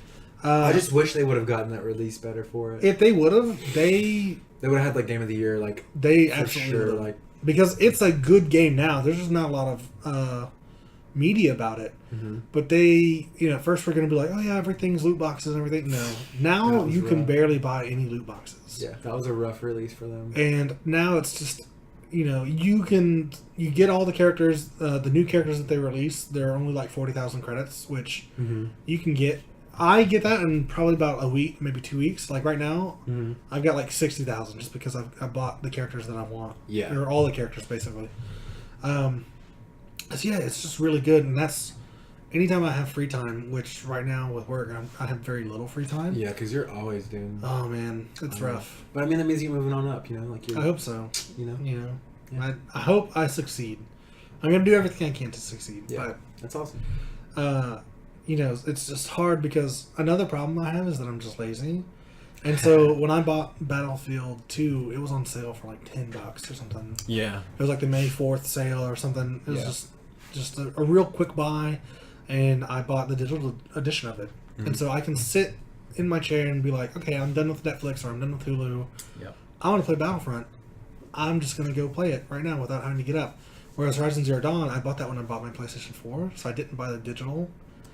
good. I just wish they would have gotten that release better for it. If they would have, they would have had like Game of the Year, like they for absolutely sure, would have. like because it's a good game now. There's just not a lot of media about it. But they, you know, at first we're going to be like, oh yeah, everything's loot boxes and everything. No, now you can barely buy any loot boxes. Yeah, that was a rough release for them. And now it's just, you know, you get all the characters, the new characters that they release. They're only like 40,000 credits, which you can get. I get that in probably about a week, maybe 2 weeks. Like right now, I've got like 60,000 just because I bought the characters that I want. Yeah, or all the characters basically. So yeah, it's just really good, and that's anytime I have free time. Which right now with work, I have very little free time. Yeah, because you're always doing. Oh man, it's rough. But I mean, that means you're moving on up. You know, like I hope so. You know. Yeah. I hope I succeed. I'm gonna do everything I can to succeed. Yeah, but that's awesome. You know, it's just hard because another problem I have is that I'm just lazy. And so when I bought Battlefield 2, it was on sale for like $10 or something. Yeah. It was like the May 4th sale or something. It was just a real quick buy, and I bought the digital edition of it. And so I can sit in my chair and be like, okay, I'm done with Netflix or I'm done with Hulu. Yep. I want to play Battlefront. I'm just going to go play it right now without having to get up. Whereas Horizon Zero Dawn, I bought that when I bought my PlayStation 4, so I didn't buy the digital.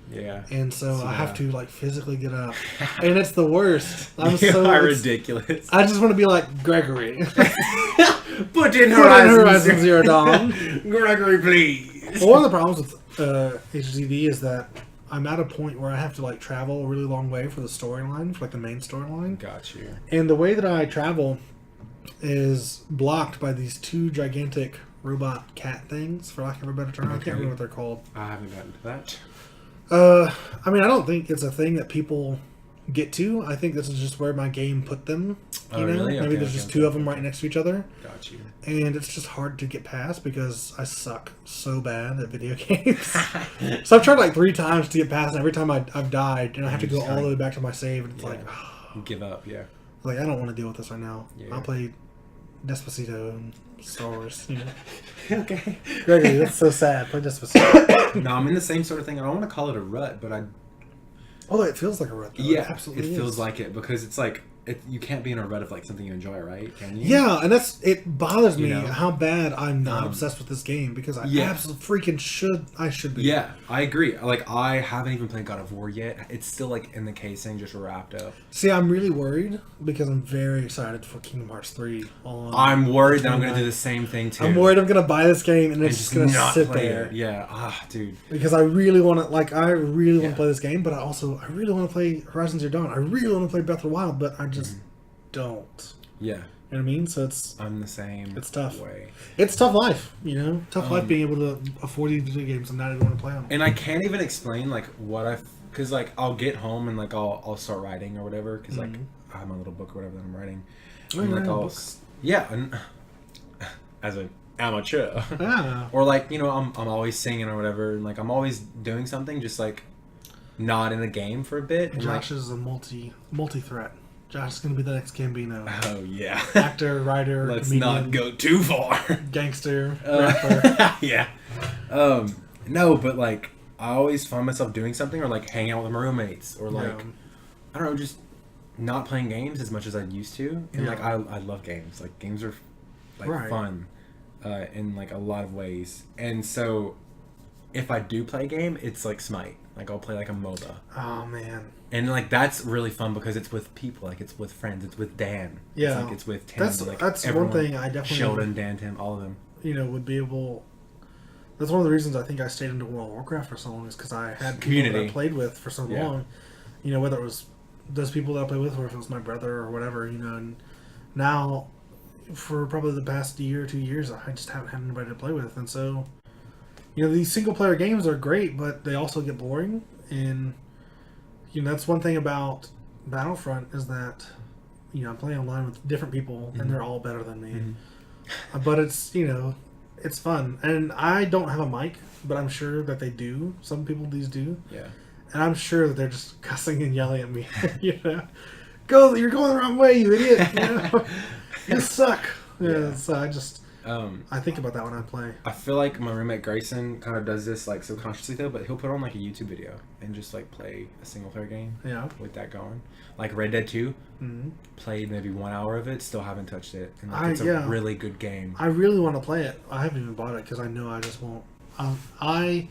Yeah. And so I have to like physically get up, and it's the worst. I'm so ridiculous. I just want to be like Gregory. Put in Horizon Zero Dawn. Gregory, please. Well, one of the problems with HDD is that I'm at a point where I have to like travel a really long way for the storyline, for like the main storyline. Got you. And the way that I travel is blocked by these two gigantic robot cat things, for lack of a better term. I can't remember what they're called. I haven't gotten to that. I mean, I don't think it's a thing that people get to. I think this is just where my game put them. You know? Really? Maybe there's just two of them right next to each other. Got you. And it's just hard to get past because I suck so bad at video games. So I've tried like 3 times to get past, and every time I've died, and I have to go all the way back to my save, and it's like... give up, yeah. Like, I don't want to deal with this right now. Yeah. I'll play Despacito and Star Wars, you know. Okay. Gregory, that's so sad. Play Despacito. No, I'm in the same sort of thing. I don't want to call it a rut, but Although it feels like a rut, though. Yeah, it absolutely feels like it because it's like you can't be in a rut of like something you enjoy, right? Can you? Yeah, and it bothers me You know? how bad I'm not obsessed with this game because I absolutely freaking should be. Yeah, I agree. Like I haven't even played God of War yet. It's still like in the casing, just wrapped up. See, I'm really worried because I'm very excited for Kingdom Hearts 3 on. I'm worried that I'm going to do the same thing too. I'm worried I'm going to buy this game and it's just going to sit there. It. Yeah, dude. Because I really want to, want to play this game, but I really want to play Horizon Zero Dawn. I really want to play Breath of the Wild, but I just don't. Yeah. You know what I mean? So I'm the same. It's tough. Way. It's tough life, you know? Tough life being able to afford these video games and not even want to play them. And I can't even explain, like, what because, like, I'll get home and, like, I'll start writing or whatever, because, like, I have my little book or whatever that I'm writing. And, like, yeah, and, as an amateur. Yeah. Or, like, you know, I'm always singing or whatever, and, like, I'm always doing something, just, like, not in the game for a bit. And, Josh is a multi-threat. Josh is going to be the next Gambino. Oh, yeah. Actor, writer, Let's comedian, not go too far. Gangster, rapper. Yeah. No, but, like, I always find myself doing something or, like, hanging out with my roommates or, like, I don't know, just not playing games as much as I used to. And, like, I love games. Like, games are, like, fun in, like, a lot of ways. And so, if I do play a game, it's, like, Smite. Like, I'll play, like, a MOBA. Oh, man. And, like, that's really fun because it's with people. Like, it's with friends. It's with Dan. Yeah. It's, like, it's with Tim. That's one thing I definitely... Sheldon, Dan, Tim, all of them. You know, would be able... That's one of the reasons I think I stayed into World of Warcraft for so long is because I had people that I played with for so long. You know, whether it was those people that I played with or if it was my brother or whatever, you know. And now, for probably the past year or 2 years, I just haven't had anybody to play with. And so... these single player games are great, but they also get boring. And that's one thing about Battlefront is that I'm playing online with different people, and they're all better than me. But it's it's fun, and I don't have a mic, but I'm sure that they do. Some people these do. Yeah. And I'm sure that they're just cussing and yelling at me. You're going the wrong way, you idiot. You suck. Yeah. So I think about that when I play. I feel like my roommate Grayson kind of does this like subconsciously though, but he'll put on like a YouTube video and just like play a single player game. Yeah. With that going, like Red Dead 2, played maybe 1 hour of it, still haven't touched it, and it's a really good game. I really want to play it. I haven't even bought it because I know I just won't. I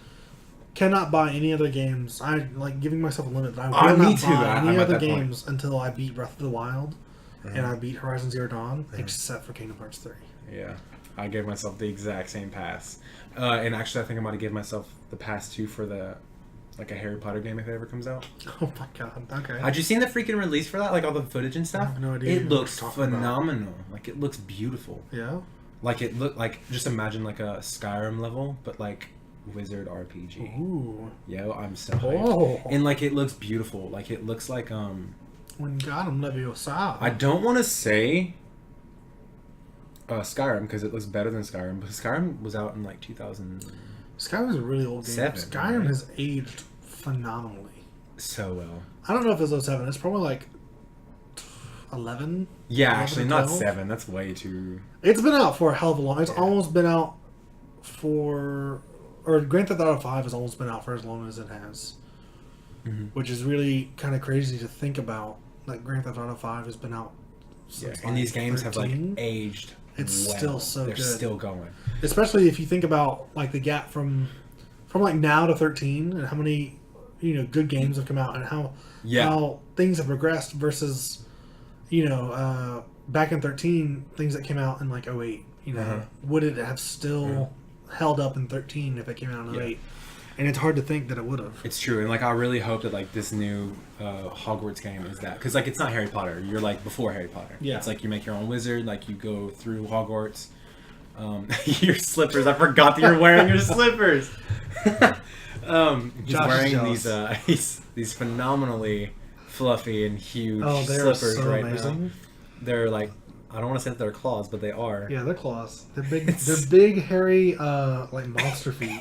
cannot buy any other games. I like giving myself a limit. I will not buy any other games until I beat Breath of the Wild and I beat Horizon Zero Dawn, except for Kingdom Hearts 3. Yeah. I gave myself the exact same pass. And actually, I think I'm going to give myself the pass too for a Harry Potter game if it ever comes out. Oh my god, okay. Had you seen the freaking release for that? Like all the footage and stuff? I have no idea. It looks phenomenal. Like it looks beautiful. Yeah? Like it looked like, just imagine like a Skyrim level, but like Wizard RPG. Ooh. Yo, I'm so hyped. And like it looks beautiful. Like it looks like When God Leviosa. I don't want to say Skyrim because it looks better than Skyrim, but Skyrim was out in like 2000. Skyrim's a really old game. Skyrim right? has aged phenomenally. So well. I don't know if it's 07. It's probably like 11. Yeah, 11 actually, or not 12. 7. That's way too. It's been out for a hell of a long. It's almost been out for, or Grand Theft Auto 5 has almost been out for as long as it has, which is really kind of crazy to think about. Like Grand Theft Auto 5 has been out. Since And these games 13. have like aged. It's still so They're good. still going. Especially if you think about like the gap from like now to 13 and how many good games have come out and how things have progressed versus back in 13 things that came out in like 08. Would it have still held up in 13 if it came out in 08? And it's hard to think that it would have. It's true, and like I really hope that like this new Hogwarts game is that, because like it's not Harry Potter. You're like before Harry Potter. Yeah. It's like you make your own wizard. Like you go through Hogwarts. Your slippers. I forgot that you're wearing your slippers. He's wearing these phenomenally fluffy and huge slippers so right amazing. now. They're like, I don't want to say that they're claws, but they are. Yeah, they're claws. They're big. They're big, hairy, like monster feet.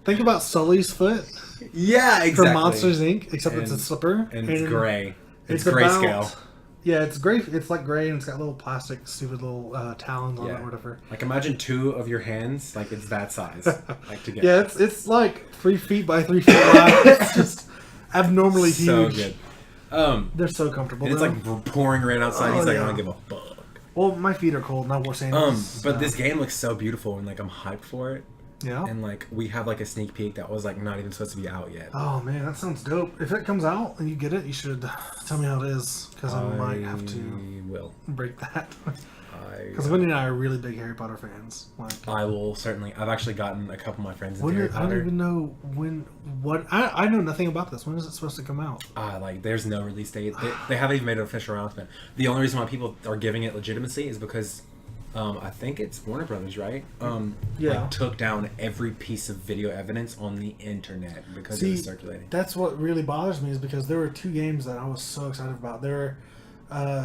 Think about Sully's foot. Yeah, exactly. From Monsters Inc., except it's a slipper. And it's gray. It's grayscale. grayscale. Yeah, it's gray. It's like gray, and it's got little plastic, stupid little talons on it or whatever. Like imagine 2 of your hands, like it's that size, like together. Yeah, it's like 3 feet by 3 feet wide. It's just abnormally huge. So good. They're so comfortable. And it's like pouring rain outside. He's like, I don't give a fuck. Well, my feet are cold, and I wore sandals. But this game looks so beautiful, and like I'm hyped for it. Yeah. And like we have like a sneak peek that was like not even supposed to be out yet. Oh man, that sounds dope. If it comes out and you get it, you should tell me how it is, because I might have to break that. Because Wendy and I are really big Harry Potter fans. Like, I will certainly. I've actually gotten a couple of my friends into Harry Potter. I don't even know what. I know nothing about this. When is it supposed to come out? Like there's no release date. They haven't even made an official announcement. The only reason why people are giving it legitimacy is because I think it's Warner Brothers, right? Like, took down every piece of video evidence on the internet because it was circulating. That's what really bothers me, is because there were 2 games that I was so excited about. They're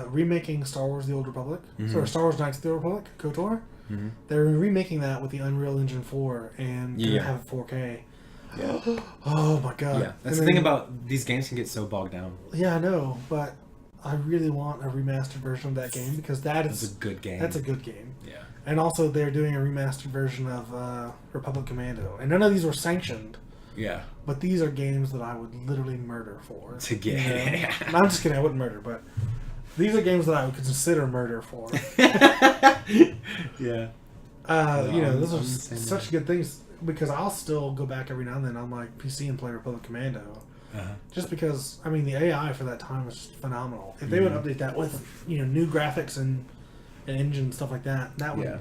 remaking Star Wars: The Old Republic, or Star Wars: Knights of the Old Republic, KOTOR. They're remaking that with the Unreal Engine 4 and gonna have it 4K. Yeah. Oh my god. Yeah, that's the thing about these games can get so bogged down. Yeah, I know, but I really want a remastered version of that game, because that's a good game. That's a good game. Yeah. And also, they're doing a remastered version of Republic Commando, and none of these were sanctioned. Yeah. But these are games that I would literally murder for. To get. No, I'm just kidding. I wouldn't murder, but these are games that I would consider murder for. Yeah. Those are such good things, because I'll still go back every now and then on my PC and play Republic Commando. Just because, I mean, the AI for that time was just phenomenal. If they would update that with, new graphics and engine and stuff like that, that would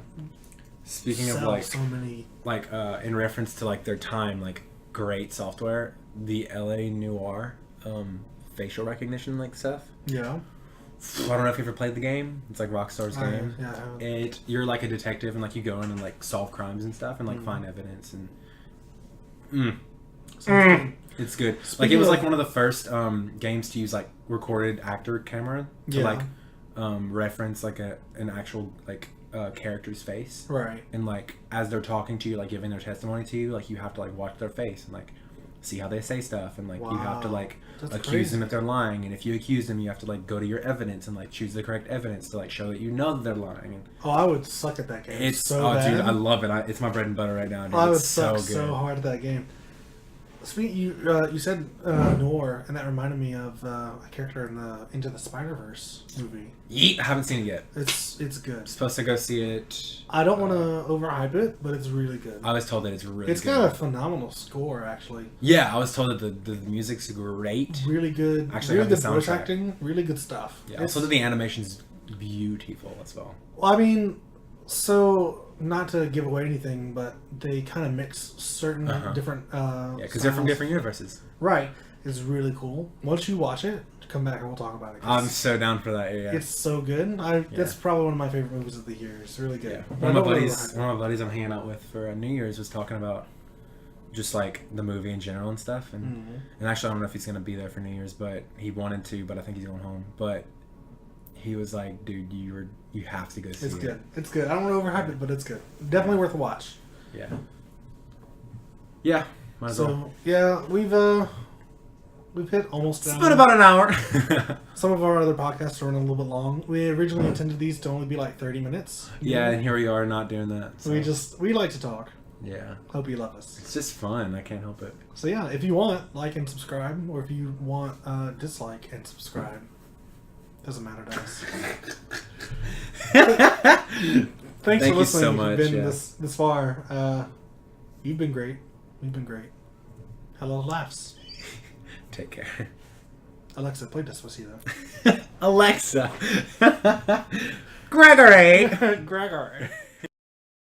Speaking of like so many, like in reference to like their time, like great software, the LA Noire facial recognition like stuff. Yeah. I don't know if you ever played the game. It's like Rockstar's game. Yeah. You're like a detective, and like you go in and like solve crimes and stuff, and like find evidence, and Sounds good. It's good. Like Speaking it was of- like one of the first games to use like recorded actor camera to Yeah. like reference like an actual like character's face. Right. And like as they're talking to you, like giving their testimony to you, like you have to like watch their face and like see how they say stuff, and like you have to Wow. like That's accuse crazy. them if they're lying, and if you accuse them, you have to like go to your evidence and like choose the correct evidence to like show that you know that they're lying. And Oh, I would suck at that game. it's so bad. dude, I love it. It's my bread and butter right now. Dude. I would It's suck so good. so hard at that game. Speaking, you said Noir, and that reminded me of a character in the Into the Spider-Verse movie. Yeet, I haven't seen it yet. It's good. Supposed to go see it. I don't want to overhype it, but it's really good. I was told that it's really It's good. got a phenomenal score, actually. Yeah, I was told that the music's great. Really good. Actually, I really have good the voice soundtrack. acting. Really good stuff. Yeah, I was told that the animation's beautiful as well. Well, I mean, so not to give away anything, but they kind of mix certain different. Yeah, because they're from styles. different universes. Right. It's really cool. Once you watch it, come back and we'll talk about it. 'cause I'm so down for that. Yeah. It's so good. That's probably one of my favorite movies of the year. It's really good. Yeah. But One I of my don't buddies, wanna I'm hanging out with for New Year's was talking about just like the movie in general and stuff, and Mhm. and actually I don't know if he's gonna be there for New Year's, but he wanted to, but I think he's going home. But he was like, "Dude, you have to go see It's it." good. It's good. I don't want to overhype it, but it's good. Definitely worth a watch. Yeah. Yeah. Might as well. So yeah, we've hit almost. It's an been hour. about an hour. Some of our other podcasts are running a little bit long. We originally intended these to only be like 30 minutes. Yeah, and here we are not doing that. So. We like to talk. Yeah. Hope you love us. It's just fun. I can't help it. So yeah, if you want, like and subscribe, or if you want, dislike and subscribe. Doesn't matter to us. Thanks Thank for you so listening. much, If you've been yeah. this far. You've been great. We've been great. Hello, laughs. Take care. Alexa, play Despacito. Alexa. Gregory. Gregor.